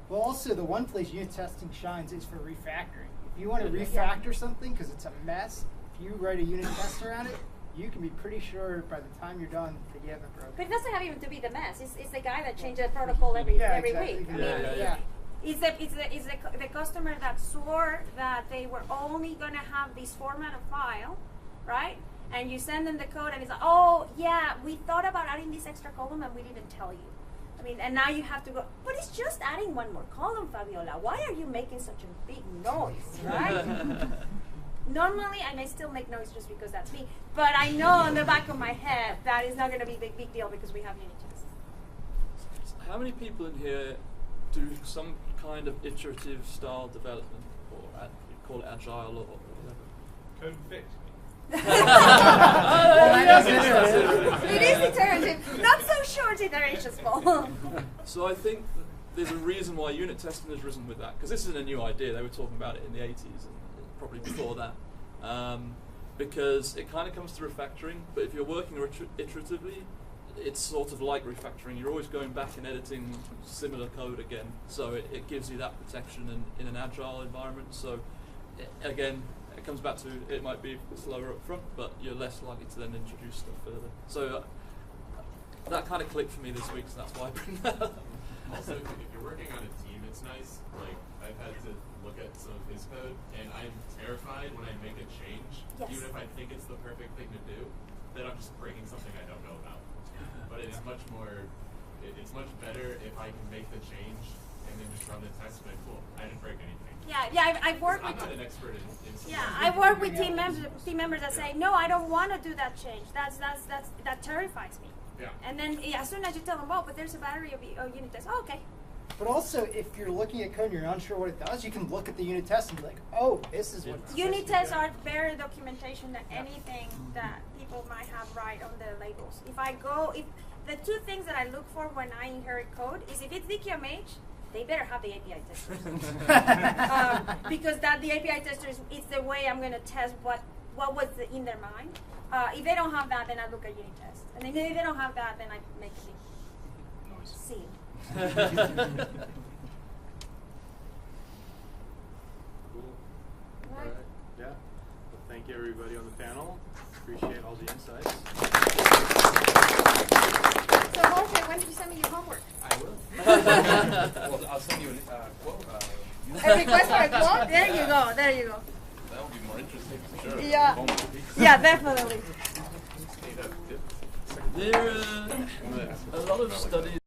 Well, also the one place unit testing shines is for refactoring. If you want to refactor something because it's a mess, if you write a unit test around it, you can be pretty sure by the time you're done that you haven't broken. But it doesn't have even to be the mess. It's the guy that changes the protocol every week. I mean, It's the customer that swore that they were only going to have this format of file, right? And you send them the code, and it's like, oh yeah, we thought about adding this extra column, and we didn't tell you. I mean, and now you have to go, but it's just adding one more column, Fabiola. Why are you making such a big noise, right? Normally, I may still make noise just because that's me, but I know in the back of my head that is not going to be a big deal because we have unit tests. How many people in here do some kind of iterative style development, or you call it agile or whatever? Code fix. It is iterative. Not so short iterations, Paul. So I think there's a reason why unit testing has risen with that, because this isn't a new idea. They were talking about it in the 80s and probably before that, because it kind of comes to refactoring. But if you're working iteratively, it's sort of like refactoring. You're always going back and editing similar code again, so it gives you that protection in an agile environment. So again, it comes back to, it might be slower up front, but you're less likely to then introduce stuff further. So that kind of clicked for me this week, so that's why I bring that up. Also, if you're working on a team, it's nice. Like, I've had to look at some of his code, and I'm terrified when I make a change, even if I think it's the perfect thing to do, that I'm just breaking something I don't know about. But it's much more, it's much better if I can make the change and then just run the test and be cool, I didn't break anything. Yeah, I've worked with. I'm not an expert in I work with team members that say, no, I don't want to do that change. That terrifies me. Yeah. And then as soon as you tell them, oh, but there's a battery of unit tests. Oh, okay. But also, if you're looking at code and you're unsure what it does, you can look at the unit test and be like, oh, this is what it's Unit tests are better documentation than anything that people might have right on the labels. If the two things that I look for when I inherit code is if it's DQMH, they better have the API testers. Because the API testers is the way I'm going to test what was in their mind. If they don't have that, then I look at unit tests. And then if they don't have that, then I make a big scene. Cool. All right. Yeah. Well, thank you everybody on the panel. Appreciate all the insights. So Jorge, when did you send me your homework? I will. Well, I'll send you a quote. A request for a quote? There you go. There you go. That would be more interesting for sure. Yeah. Yeah, definitely. There are a lot of studies